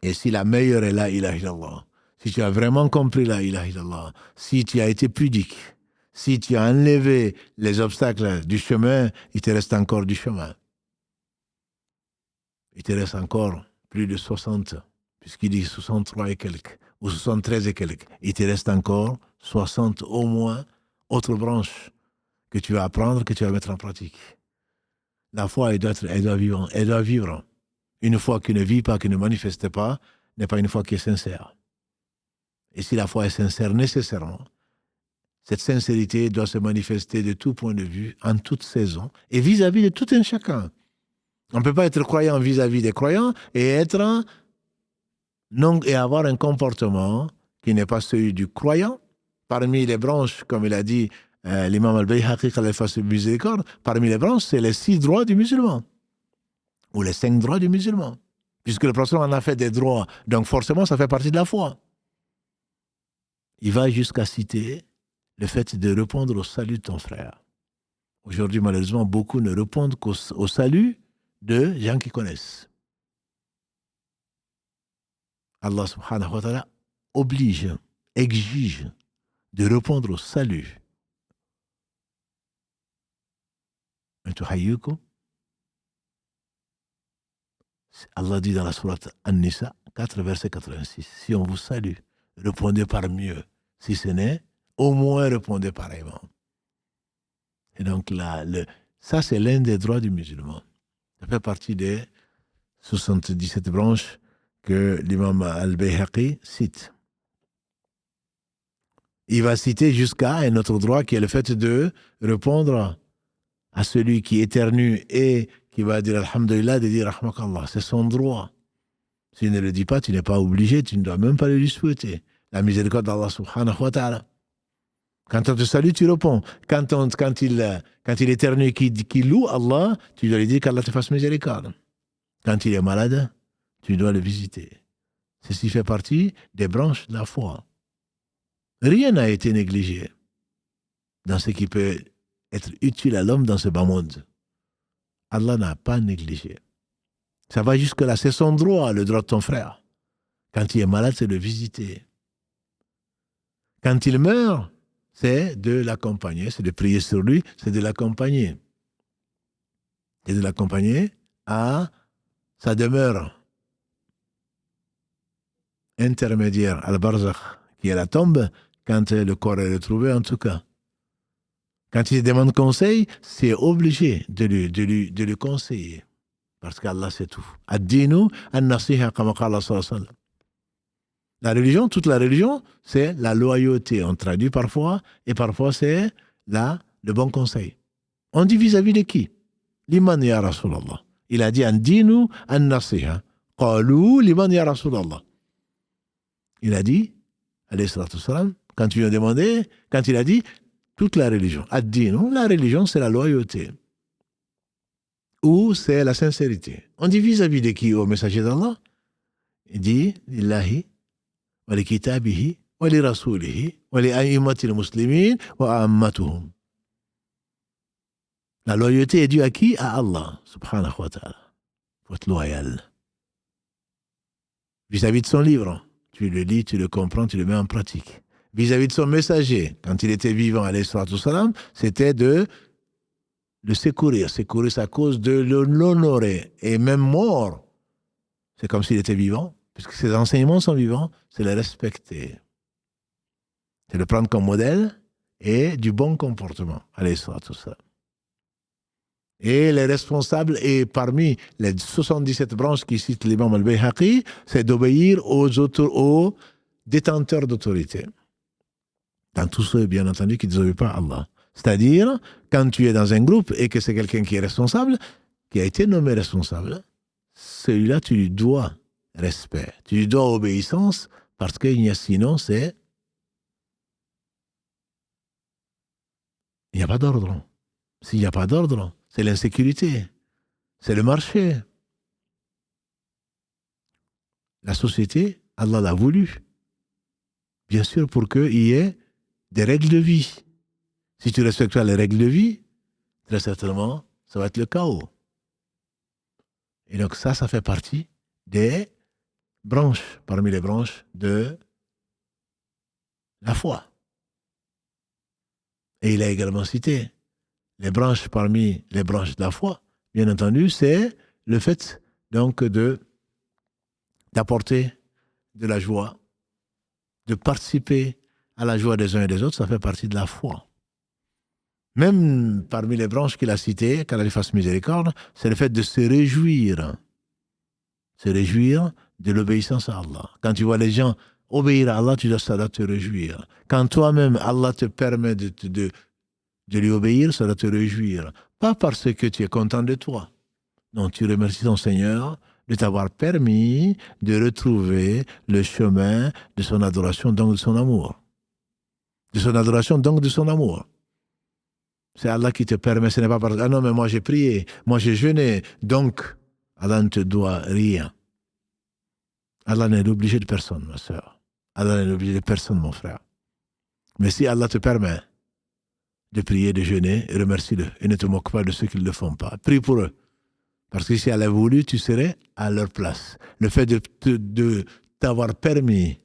Et si la meilleure est la ilaha illallah, si tu as vraiment compris la ilaha illallah, si tu as été pudique, si tu as enlevé les obstacles du chemin, il te reste encore du chemin. Il te reste encore plus de 60, puisqu'il dit 63 et quelques, ou 73 et quelques. Il te reste encore 60 au moins autres branches que tu vas apprendre, que tu vas mettre en pratique. La foi, elle doit vivre. Une foi qui ne vit pas, qui ne manifeste pas, n'est pas une foi qui est sincère. Et si la foi est sincère, nécessairement, cette sincérité doit se manifester de tout point de vue, en toute saison, et vis-à-vis de tout un chacun. On ne peut pas être croyant vis-à-vis des croyants et avoir un comportement qui n'est pas celui du croyant. Parmi les branches, comme il a dit l'imam al-Bayhaqi, quand il fasse miséricorde, parmi les branches, c'est les 6 droits du musulman, ou les 5 droits du musulman. Puisque le prophète en a fait des droits, donc forcément, ça fait partie de la foi. Il va jusqu'à citer le fait de répondre au salut de ton frère. Aujourd'hui, malheureusement, beaucoup ne répondent qu'au salut de gens qui connaissent. Allah subhanahu wa ta'ala exige de répondre au salut. Allah dit dans la sourate An-Nisa 4, verset 86, si on vous salue, répondez par mieux. Si ce n'est, au moins répondez pareillement. Et donc là, ça c'est l'un des droits du musulman. Ça fait partie des 77 branches que l'imam al-Bayhaqi cite. Il va citer jusqu'à un autre droit qui est le fait de répondre à celui qui éternue et qui va dire Alhamdulillah, de dire Rahmakallah. C'est son droit. S'il ne le dit pas, tu n'es pas obligé, tu ne dois même pas le lui souhaiter. La miséricorde d'Allah subhanahu wa ta'ala. Quand on te salue, tu réponds. Quand il éternue qui loue Allah, tu dois lui dire qu'Allah te fasse miséricorde. Quand il est malade, tu dois le visiter. Ceci fait partie des branches de la foi. Rien n'a été négligé dans ce qui peut être utile à l'homme dans ce bas monde. Allah n'a pas négligé. Ça va jusque-là, c'est son droit, le droit de ton frère. Quand il est malade, c'est de le visiter. Quand il meurt, c'est de l'accompagner, c'est de prier sur lui, c'est de l'accompagner. Et de l'accompagner à sa demeure intermédiaire, al-barzakh, qui est la tombe, quand le corps est retrouvé en tout cas. Quand il demande conseil, c'est obligé de lui conseiller. Parce qu'Allah sait tout. Ad-dinu an-nasiha kama qala sallallahu alayhi wa sallam. La religion, toute la religion, c'est la loyauté. On traduit parfois, et parfois c'est le bon conseil. On dit vis-à-vis de qui? Liman ya Rasulallah. Il a dit Andinu an-nasiha. Qalu liman ya Rasulallah. Il a dit, alayhi salatu wassalam, quand tu lui as demandé, quand il a dit, toute la religion. Ad-dinu, la religion, c'est la loyauté. Ou c'est la sincérité. On dit vis-à-vis de qui au messager d'Allah? Il dit, Lillahi, wa li kitabihi, wa li rasulihi, wa li a'immatil muslimin, wa ammatuhum. La loyauté est due à qui? À Allah, subhanahu wa ta'ala. Il faut être loyal. Vis-à-vis de son livre, tu le lis, tu le comprends, tu le mets en pratique. Vis-à-vis de son messager, quand il était vivant, alayhi salatu wassalam, c'était de le secourir sa cause, de l'honorer. Et même mort, c'est comme s'il était vivant, puisque ses enseignements sont vivants, c'est le respecter. C'est le prendre comme modèle et du bon comportement, alayhi salatu wassalam. Et les responsables, et parmi les 77 branches qui citent l'imam al-Bayhaqi, c'est d'obéir aux détenteurs d'autorité. Dans tous ceux, bien entendu, qui ne désobéissent pas à Allah. C'est-à-dire, quand tu es dans un groupe et que c'est quelqu'un qui est responsable, qui a été nommé responsable, celui-là, tu lui dois respect, tu lui dois obéissance, parce qu'il n'y a sinon, il n'y a pas d'ordre. S'il n'y a pas d'ordre, c'est l'insécurité, c'est le marché. La société, Allah l'a voulu. Bien sûr, pour qu'il y ait des règles de vie. Si tu ne respectes pas les règles de vie, très certainement, ça va être le chaos. Et donc ça fait partie des branches, parmi les branches de la foi. Et il a également cité les branches parmi les branches de la foi, bien entendu, c'est le fait donc d'apporter de la joie, de participer à la joie des uns et des autres, ça fait partie de la foi. Même parmi les branches qu'il a citées, qu'Allah lui fasse miséricorde, c'est le fait de se réjouir de l'obéissance à Allah. Quand tu vois les gens obéir à Allah, ça doit te réjouir. Quand toi-même, Allah te permet de lui obéir, ça doit te réjouir. Pas parce que tu es content de toi. Non, tu remercies ton Seigneur de t'avoir permis de retrouver le chemin de son adoration, donc de son amour. De son adoration, donc de son amour. C'est Allah qui te permet, ce n'est pas parce que, ah non, mais moi j'ai prié, moi j'ai jeûné, donc Allah ne te doit rien. Allah n'est obligé de personne, ma soeur. Allah n'est obligé de personne, mon frère. Mais si Allah te permet de prier, de jeûner, remercie-le. Et ne te moque pas de ceux qui ne le font pas. Prie pour eux. Parce que si elle a voulu, tu serais à leur place. Le fait de t'avoir permis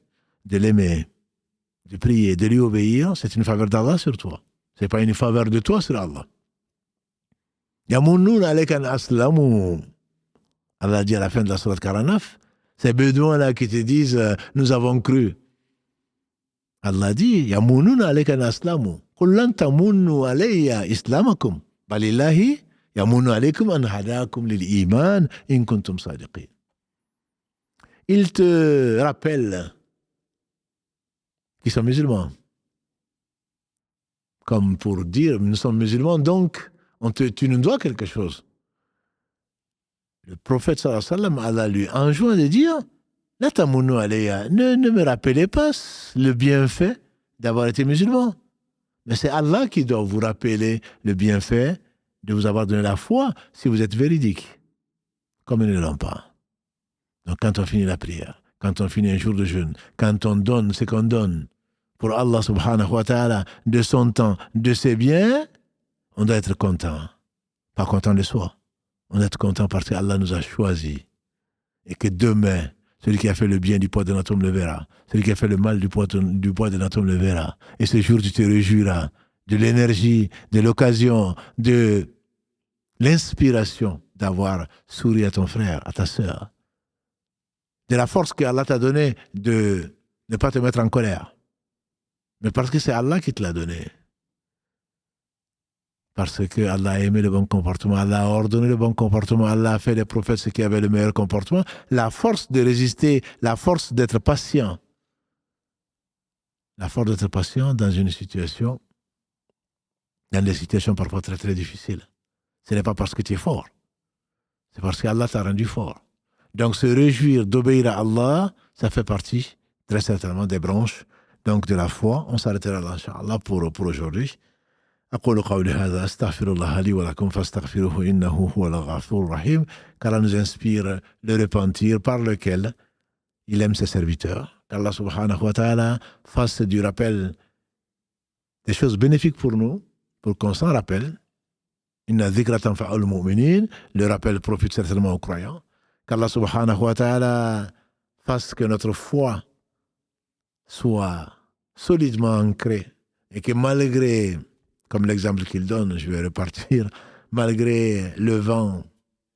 de l'aimer, de prier, de lui obéir, c'est une faveur d'Allah sur toi. Ce n'est pas une faveur de toi sur Allah. Yamunnun alayka an aslamu. Allah dit à la fin de la sourate 49, ces bédouins-là qui te disent nous avons cru. Allah dit Yamunnun alayka an aslamu. Qul lan tamunnu alayya islamakum. Balillahi yamunnu alaykum an hadakum lil iman in kuntum sadiqin. Il te rappelle qu'ils sont musulmans. Comme pour dire, nous sommes musulmans, donc tu nous dois quelque chose. Le prophète sallallahu alayhi wa sallam, Allah lui enjoint de dire, la tamunnu alayya, ne me rappelez pas le bienfait d'avoir été musulman. Mais c'est Allah qui doit vous rappeler le bienfait de vous avoir donné la foi si vous êtes véridique, comme ils ne l'ont pas. Donc quand on finit la prière, quand on finit un jour de jeûne, quand on donne ce qu'on donne pour Allah subhanahu wa ta'ala, de son temps, de ses biens, on doit être content. Pas content de soi. On doit être content parce qu'Allah nous a choisis. Et que demain, celui qui a fait le bien du poids de notre homme le verra. Celui qui a fait le mal du poids de notre homme le verra. Et ce jour, tu te réjouiras de l'énergie, de l'occasion, de l'inspiration d'avoir souri à ton frère, à ta sœur. De la force qu'Allah t'a donnée de ne pas te mettre en colère. Mais parce que c'est Allah qui te l'a donné. Parce que Allah a aimé le bon comportement, Allah a ordonné le bon comportement, Allah a fait des prophètes ceux qui avaient le meilleur comportement. La force de résister, la force d'être patient. La force d'être patient dans une situation, dans des situations parfois très très difficiles. Ce n'est pas parce que tu es fort. C'est parce qu'Allah t'a rendu fort. Donc se réjouir d'obéir à Allah, ça fait partie très certainement des branches donc de la foi. On s'arrêtera là, Inch'Allah, pour aujourd'hui. أقول قولي هذا أستغفر الله لي ولكم فاستغفروه إنه هو الغفور الرحيم. Qu'Allah nous inspire le repentir par lequel il aime ses serviteurs. Qu'Allah subhanahu wa ta'ala fasse du rappel des choses bénéfiques pour nous, pour qu'on s'en rappelle. Inna dhikra tanfa'ul mu'minin, le rappel profite certainement aux croyants. Qu'Allah subhanahu wa ta'ala fasse que notre foi soit solidement ancrée et que malgré, comme l'exemple qu'il donne, je vais repartir, malgré le vent,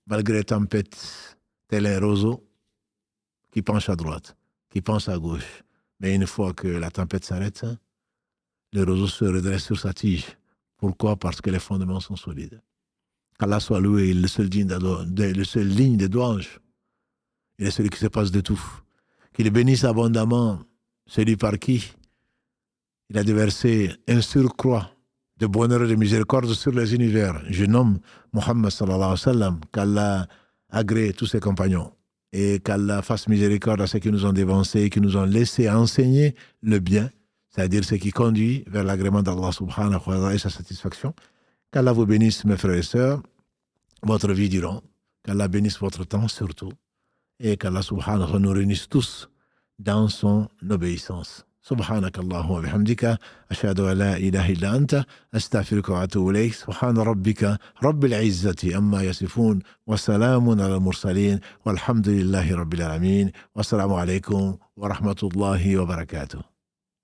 malgré la tempête, tel un roseau qui penche à droite, qui penche à gauche, mais une fois que la tempête s'arrête, le roseau se redresse sur sa tige. Pourquoi? Parce que les fondements sont solides. Qu'Allah soit loué, il est le seul ligne de louange. Il est celui qui se passe de tout. Qu'il bénisse abondamment celui par qui il a déversé un surcroît de bonheur et de miséricorde sur les univers. Je nomme Muhammad sallallahu alayhi wa sallam, qu'Allah agrée tous ses compagnons et qu'Allah fasse miséricorde à ceux qui nous ont dévancés, qui nous ont laissé enseigner le bien, c'est-à-dire ce qui conduit vers l'agrément d'Allah subhanahu wa ta'ala et sa satisfaction. Qu'Allah vous bénisse, mes frères et sœurs, votre vie durant. Qu'Allah bénisse votre temps surtout. Et qu'Allah subhanahu wa ta'ala nous réunisse tous dans son obéissance. سبحانك اللهم وبحمدك أشهد أن لا إله إلا أنت أستغفرك وأتوب إليك سبحان ربك رب العزة أما يصفون وسلام على المرسلين والحمد لله رب العالمين والسلام عليكم ورحمة الله وبركاته.